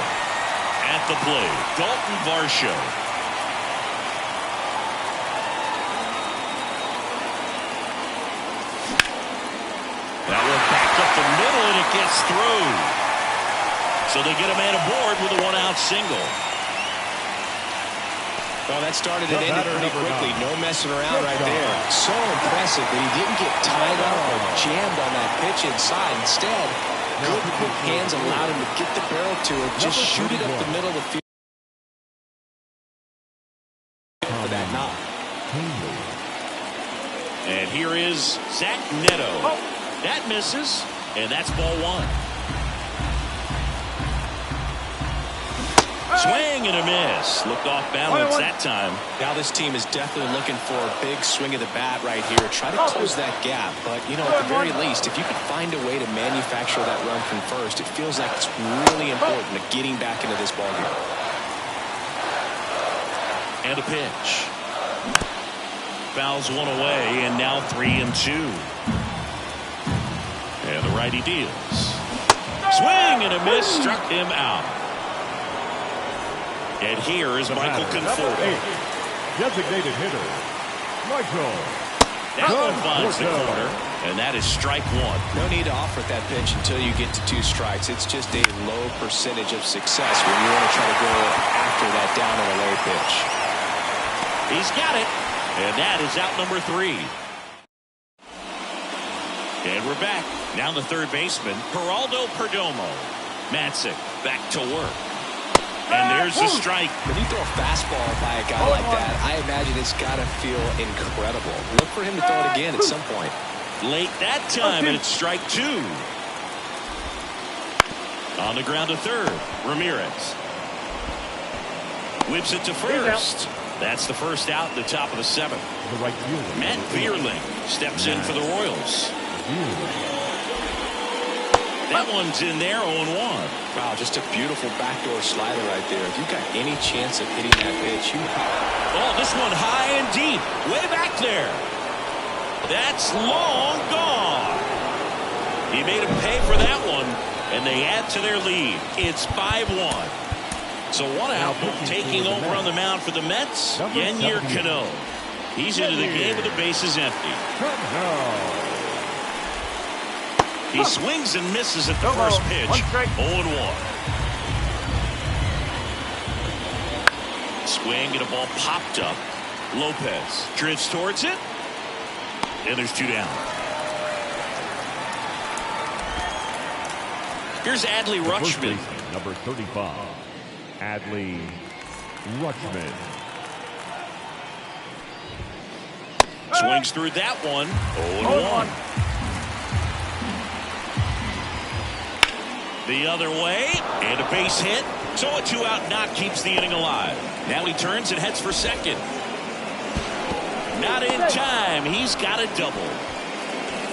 A: At the plate, Dalton Varsho. That one backed up the middle, and it gets through. So they get a man aboard with a one-out single.
B: Well, that started and ended pretty quickly. No messing around right there. So impressive that he didn't get tied up or jammed on that pitch inside. Instead, good quick hands allowed him to get the barrel to it, just shoot it up the middle of the field for that knock.
A: And here is Zach Neto. That misses, and that's ball one. Swing and a miss. Looked off balance that time.
B: Now this team is definitely looking for a big swing of the bat right here. Try to close that gap. But, you know, at the very least, if you could find a way to manufacture that run from first, it feels like it's really important to getting back into this ballgame.
A: And a pitch. Fouls one away, and now 3-2. And the righty deals. Swing and a miss. Struck him out. And here is Michael Conforto.
D: Designated hitter, Michael.
A: That one finds the corner, and that is strike one.
B: No need to offer that pitch until you get to 2 strikes. It's just a low percentage of success when you want to try to go after that down and away pitch.
A: He's got it, and that is out number 3. And we're back. Now the third baseman, Geraldo Perdomo. Matzik back to work. And there's a strike.
B: When you throw a fastball by a guy like that, I imagine it's got to feel incredible. Look for him to throw it again at some point.
A: Late that time, and it's strike 2. On the ground to third, Ramirez. Whips it to first. That's the first out in the top of the 7th. Matt Vierling steps in for the Royals. That one's in there, 0-1.
B: Wow, just a beautiful backdoor slider right there. If you've got any chance of hitting that pitch,
A: oh, this one high and deep. Way back there. That's long gone. He made him pay for that one, and they add to their lead. It's 5-1. So one out, taking over on the mound for the Mets, Yennier Cano. He's into the game with the bases empty. He swings and misses at the first pitch. 0-1. Swing and a ball popped up. Lopez drifts towards it. And there's 2 down. Here's Adley Rutschman.
D: Number 35. Adley Rutschman.
A: Swings through that one. 0-1. The other way, and a base hit. So a 2-out knock keeps the inning alive. Now he turns and heads for second. Not in time. He's got a double.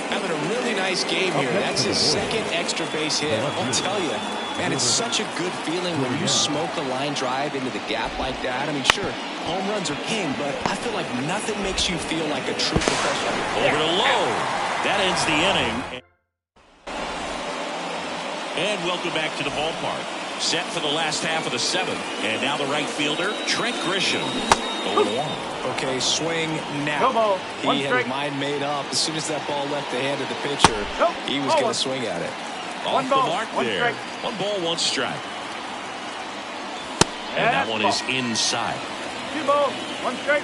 B: Having a really nice game here. That's his second extra base hit. I'll tell you, man, it's such a good feeling when you smoke a line drive into the gap like that. I mean, sure, home runs are king, but I feel like nothing makes you feel like a true professional.
A: Over to Lowe. That ends the inning. And welcome back to the ballpark. Set for the last half of the 7th. And now the right fielder, Trent Grisham. 0-1.
B: Okay, swing now. He had his mind made up. As soon as that ball left the hand of the pitcher, he was going to swing at it.
A: Off the mark there. 1 ball, 1 strike. And that one is inside.
C: 2 balls, 1 strike.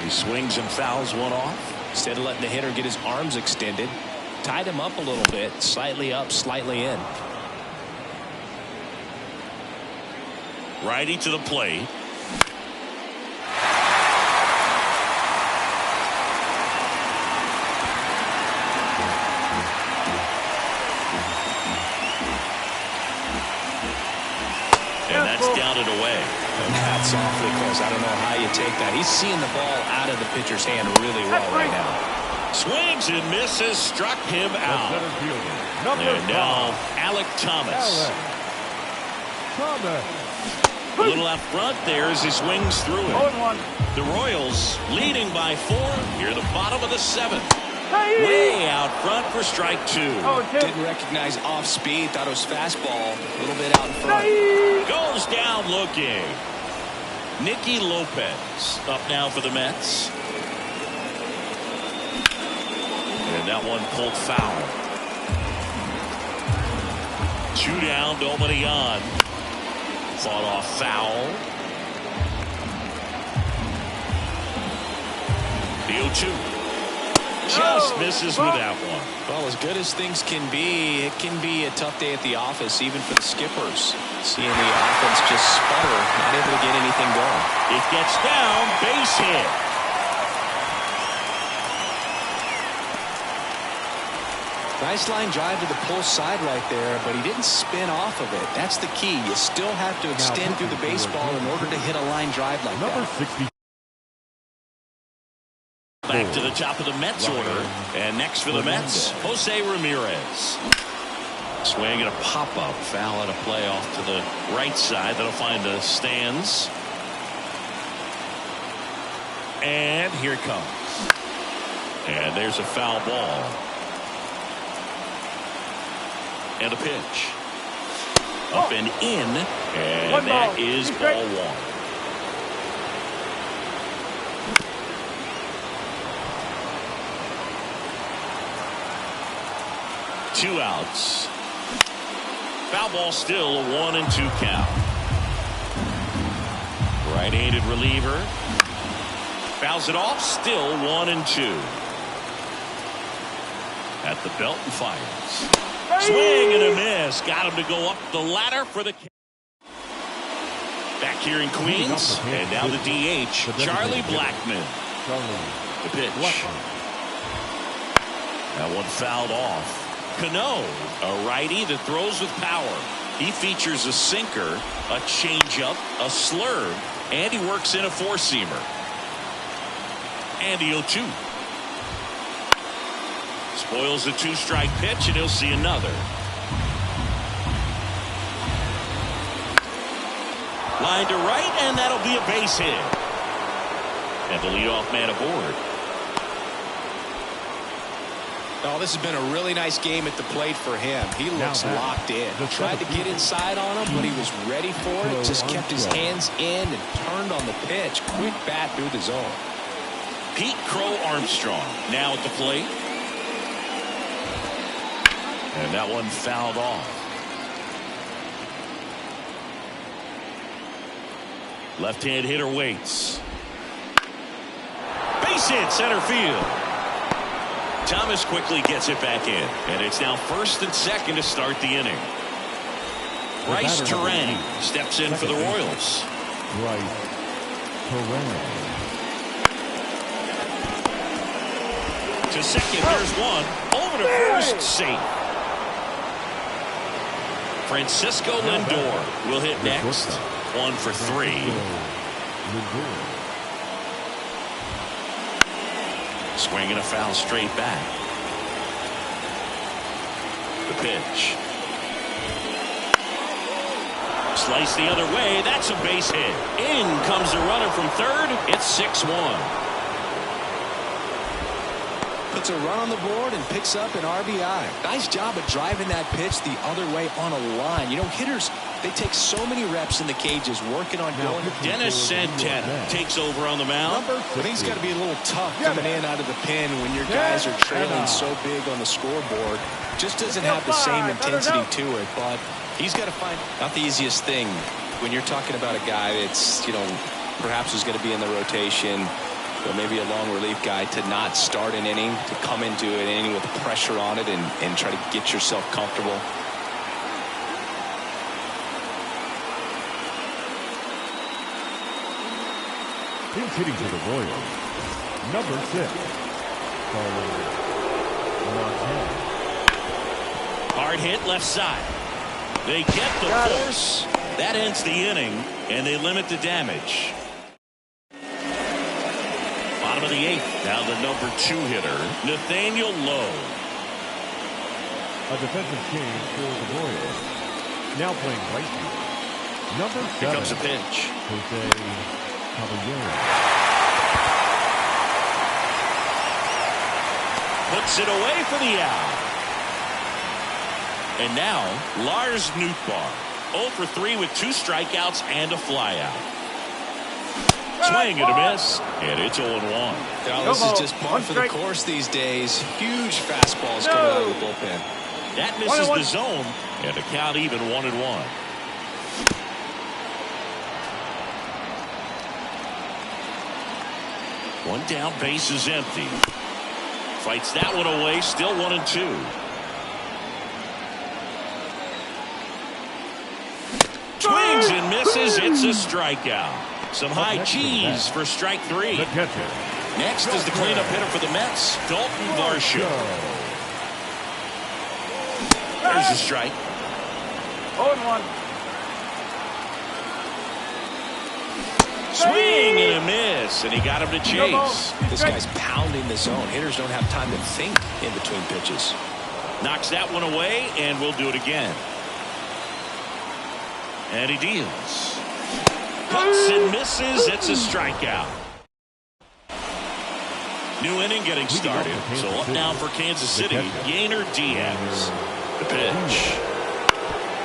A: He swings and fouls one off.
B: Instead of letting the hitter get his arms extended, tied him up a little bit, slightly up, slightly in.
A: Righty to the plate. And that's down and away.
B: And hats off, because I don't know how you take that. He's seeing the ball out of the pitcher's hand really well right now.
A: Swings and misses, struck him out. And now Alec Thomas. A little out front there as he swings through it. The Royals leading by 4 near the bottom of the 7th. Way out front for strike 2.
B: Didn't recognize off speed. Thought it was fastball. A little bit out in front.
A: Goes down looking. Nicky Lopez up now for the Mets. And that one pulled foul. 2 down, nobody on. Fought off foul. The 0-2. Just misses with that one.
B: Well, as good as things can be, it can be a tough day at the office, even for the skippers. Seeing the offense just sputter, not able to get anything going.
A: It gets down, base hit.
B: Nice line drive to the pull side right there, but he didn't spin off of it. That's the key. You still have to extend through the baseball in order to hit a line drive like that.
D: Number 60.
A: Back to the top of the Mets order. And next for the Mets, Jose Ramirez. Swing and a pop-up. Foul at a play off to the right side. That'll find the stands. And here it comes. And there's a foul ball. And a pitch. Up and in. And that is ball 1. Two outs. Foul ball, still a 1-2 count. Right-handed reliever. Fouls it off, still 1-2. At the belt and fires. Swing and a miss. Got him to go up the ladder for the. Back here in Queens. And now the DH, Charlie Blackmon. The pitch. That one fouled off. Cano, a righty that throws with power. He features a sinker, a changeup, a slurve, and he works in a four-seamer. And the 0-2. Spoils the 2-strike pitch, and he'll see another. Line to right, and that'll be a base hit. And the leadoff man aboard.
B: Oh, this has been a really nice game at the plate for him. He looks locked in. Tried to get inside on him, but he was ready for it. Just kept his hands in and turned on the pitch. Quick bat through the zone.
A: Pete Crow Armstrong now at the plate. And that one fouled off. Left-hand hitter waits. Base hit, center field. Thomas quickly gets it back in, and it's now first and second to start the inning. Bryce Terang steps in for the Royals.
D: Bryce Terang.
A: To second, there's one. Over to first, safe. Francisco Lindor will hit next. 1 for 3. Swing and a foul straight back. The pitch. Slice the other way. That's a base hit. In comes the runner from third. It's 6-1.
B: Puts a run on the board and picks up an RBI. Nice job of driving that pitch the other way on a line. You know, hitters, they take so many reps in the cages working on going.
A: Dennis Santana takes over on the mound.
B: I think he's got to be a little tough coming in out of the pen when your guys are trailing so big on the scoreboard. Just doesn't have the same intensity to it, but he's got to find not the easiest thing when you're talking about a guy that's, you know, perhaps is going to be in the rotation. But maybe a long relief guy to not start an inning, to come into an inning with pressure on it and try to get yourself comfortable.
D: Pinch hitting for the Royals, number 6.
A: Hard hit left side. They get the force. That ends the inning, and they limit the damage. Bottom of the 8th. Now the number 2 hitter, Nathaniel Lowe.
D: A defensive change for the Royals. Now playing right field, number 7.
A: Here comes a pitch.
D: Jose Caballero.
A: Puts it away for the out. And now, Lars Nootbaar. 0 for 3 with 2 strikeouts and a flyout. Swing and a miss, and it's 0-1.
B: This is just par for the course these days. Huge fastballs coming out of the bullpen.
A: That misses the zone, and the count even 1-1. One down, base is empty. Fights that one away, still 1-2. Swings and misses, it's a strikeout. Some high cheese for strike 3. Next is the cleanup hitter for the Mets, Dalton Varsho. There's a strike.
C: 0-1.
A: Swing and a miss, and he got him to chase.
B: This guy's pounding the zone. Hitters don't have time to think in between pitches.
A: Knocks that one away, and we'll do it again. And he deals. Puts and misses. It's a strikeout. New inning getting started. So up now for Kansas City, Yainer Diaz. The pitch.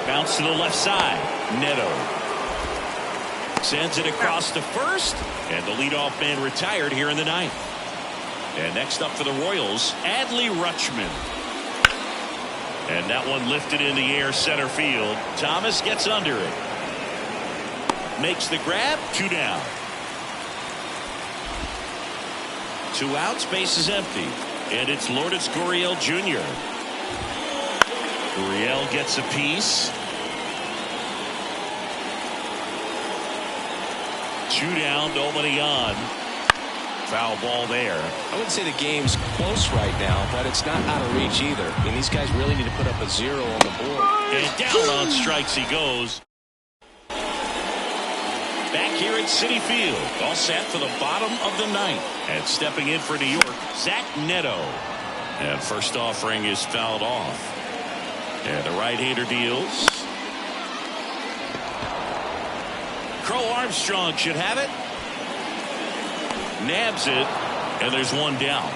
A: Bounce to the left side. Neto sends it across to first, and the leadoff man retired here in the 9th. And next up for the Royals, Adley Rutschman. And that one lifted in the air center field. Thomas gets under it. Makes the grab. 2 down. 2 outs. Base is empty. And it's Lourdes Gurriel Jr. Gurriel gets a piece. 2 down. Nobody on. Foul ball there.
B: I wouldn't say the game's close right now, but it's not out of reach either. I mean, these guys really need to put up a 0 on the board.
A: And down on strikes he goes. Back here at Citi Field, all set for the bottom of the 9th. And stepping in for New York, Zach Neto. And first offering is fouled off. And the right-hander deals. Crow Armstrong should have it. Nabs it, and there's 1 down.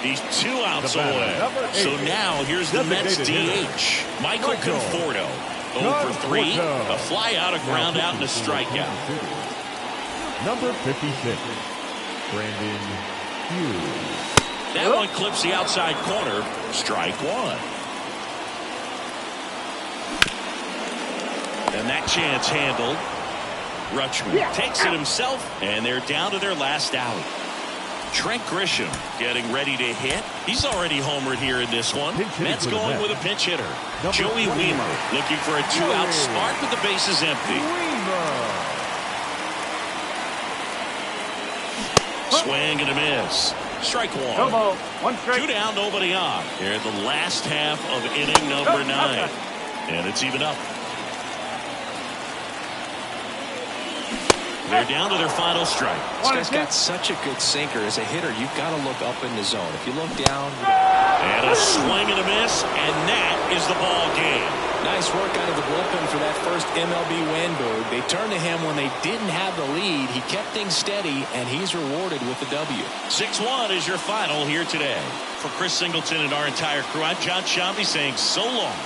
A: He's 2 outs away. So now here's the Mets DH, Michael Conforto. 0 for 3, a fly out, a ground out, and a strikeout.
D: Number 56, Brandon Hughes.
A: That one clips the outside corner. Strike 1. And that chance handled. Rutschman takes it himself, and they're down to their last out. Trent Grisham getting ready to hit. He's already homered here in this one. Mets going with a pinch hitter. Joey Wiemer looking for a 2-out start with the bases empty. Swing and a miss. Strike 1.
C: 1 strike.
A: 2 down, nobody on. Here in the last half of inning number 9. And it's even up. They're down to their final strike.
B: This guy's got such a good sinker. As a hitter, you've got to look up in the zone. If you look down.
A: And a swing and a miss, and that is the ball game.
B: Nice work out of the bullpen for that first MLB win, Boog. They turned to him when they didn't have the lead. He kept things steady, and he's rewarded with the W.
A: 6-1 is your final here today. For Chris Singleton and our entire crew, I'm John Shambi saying so long.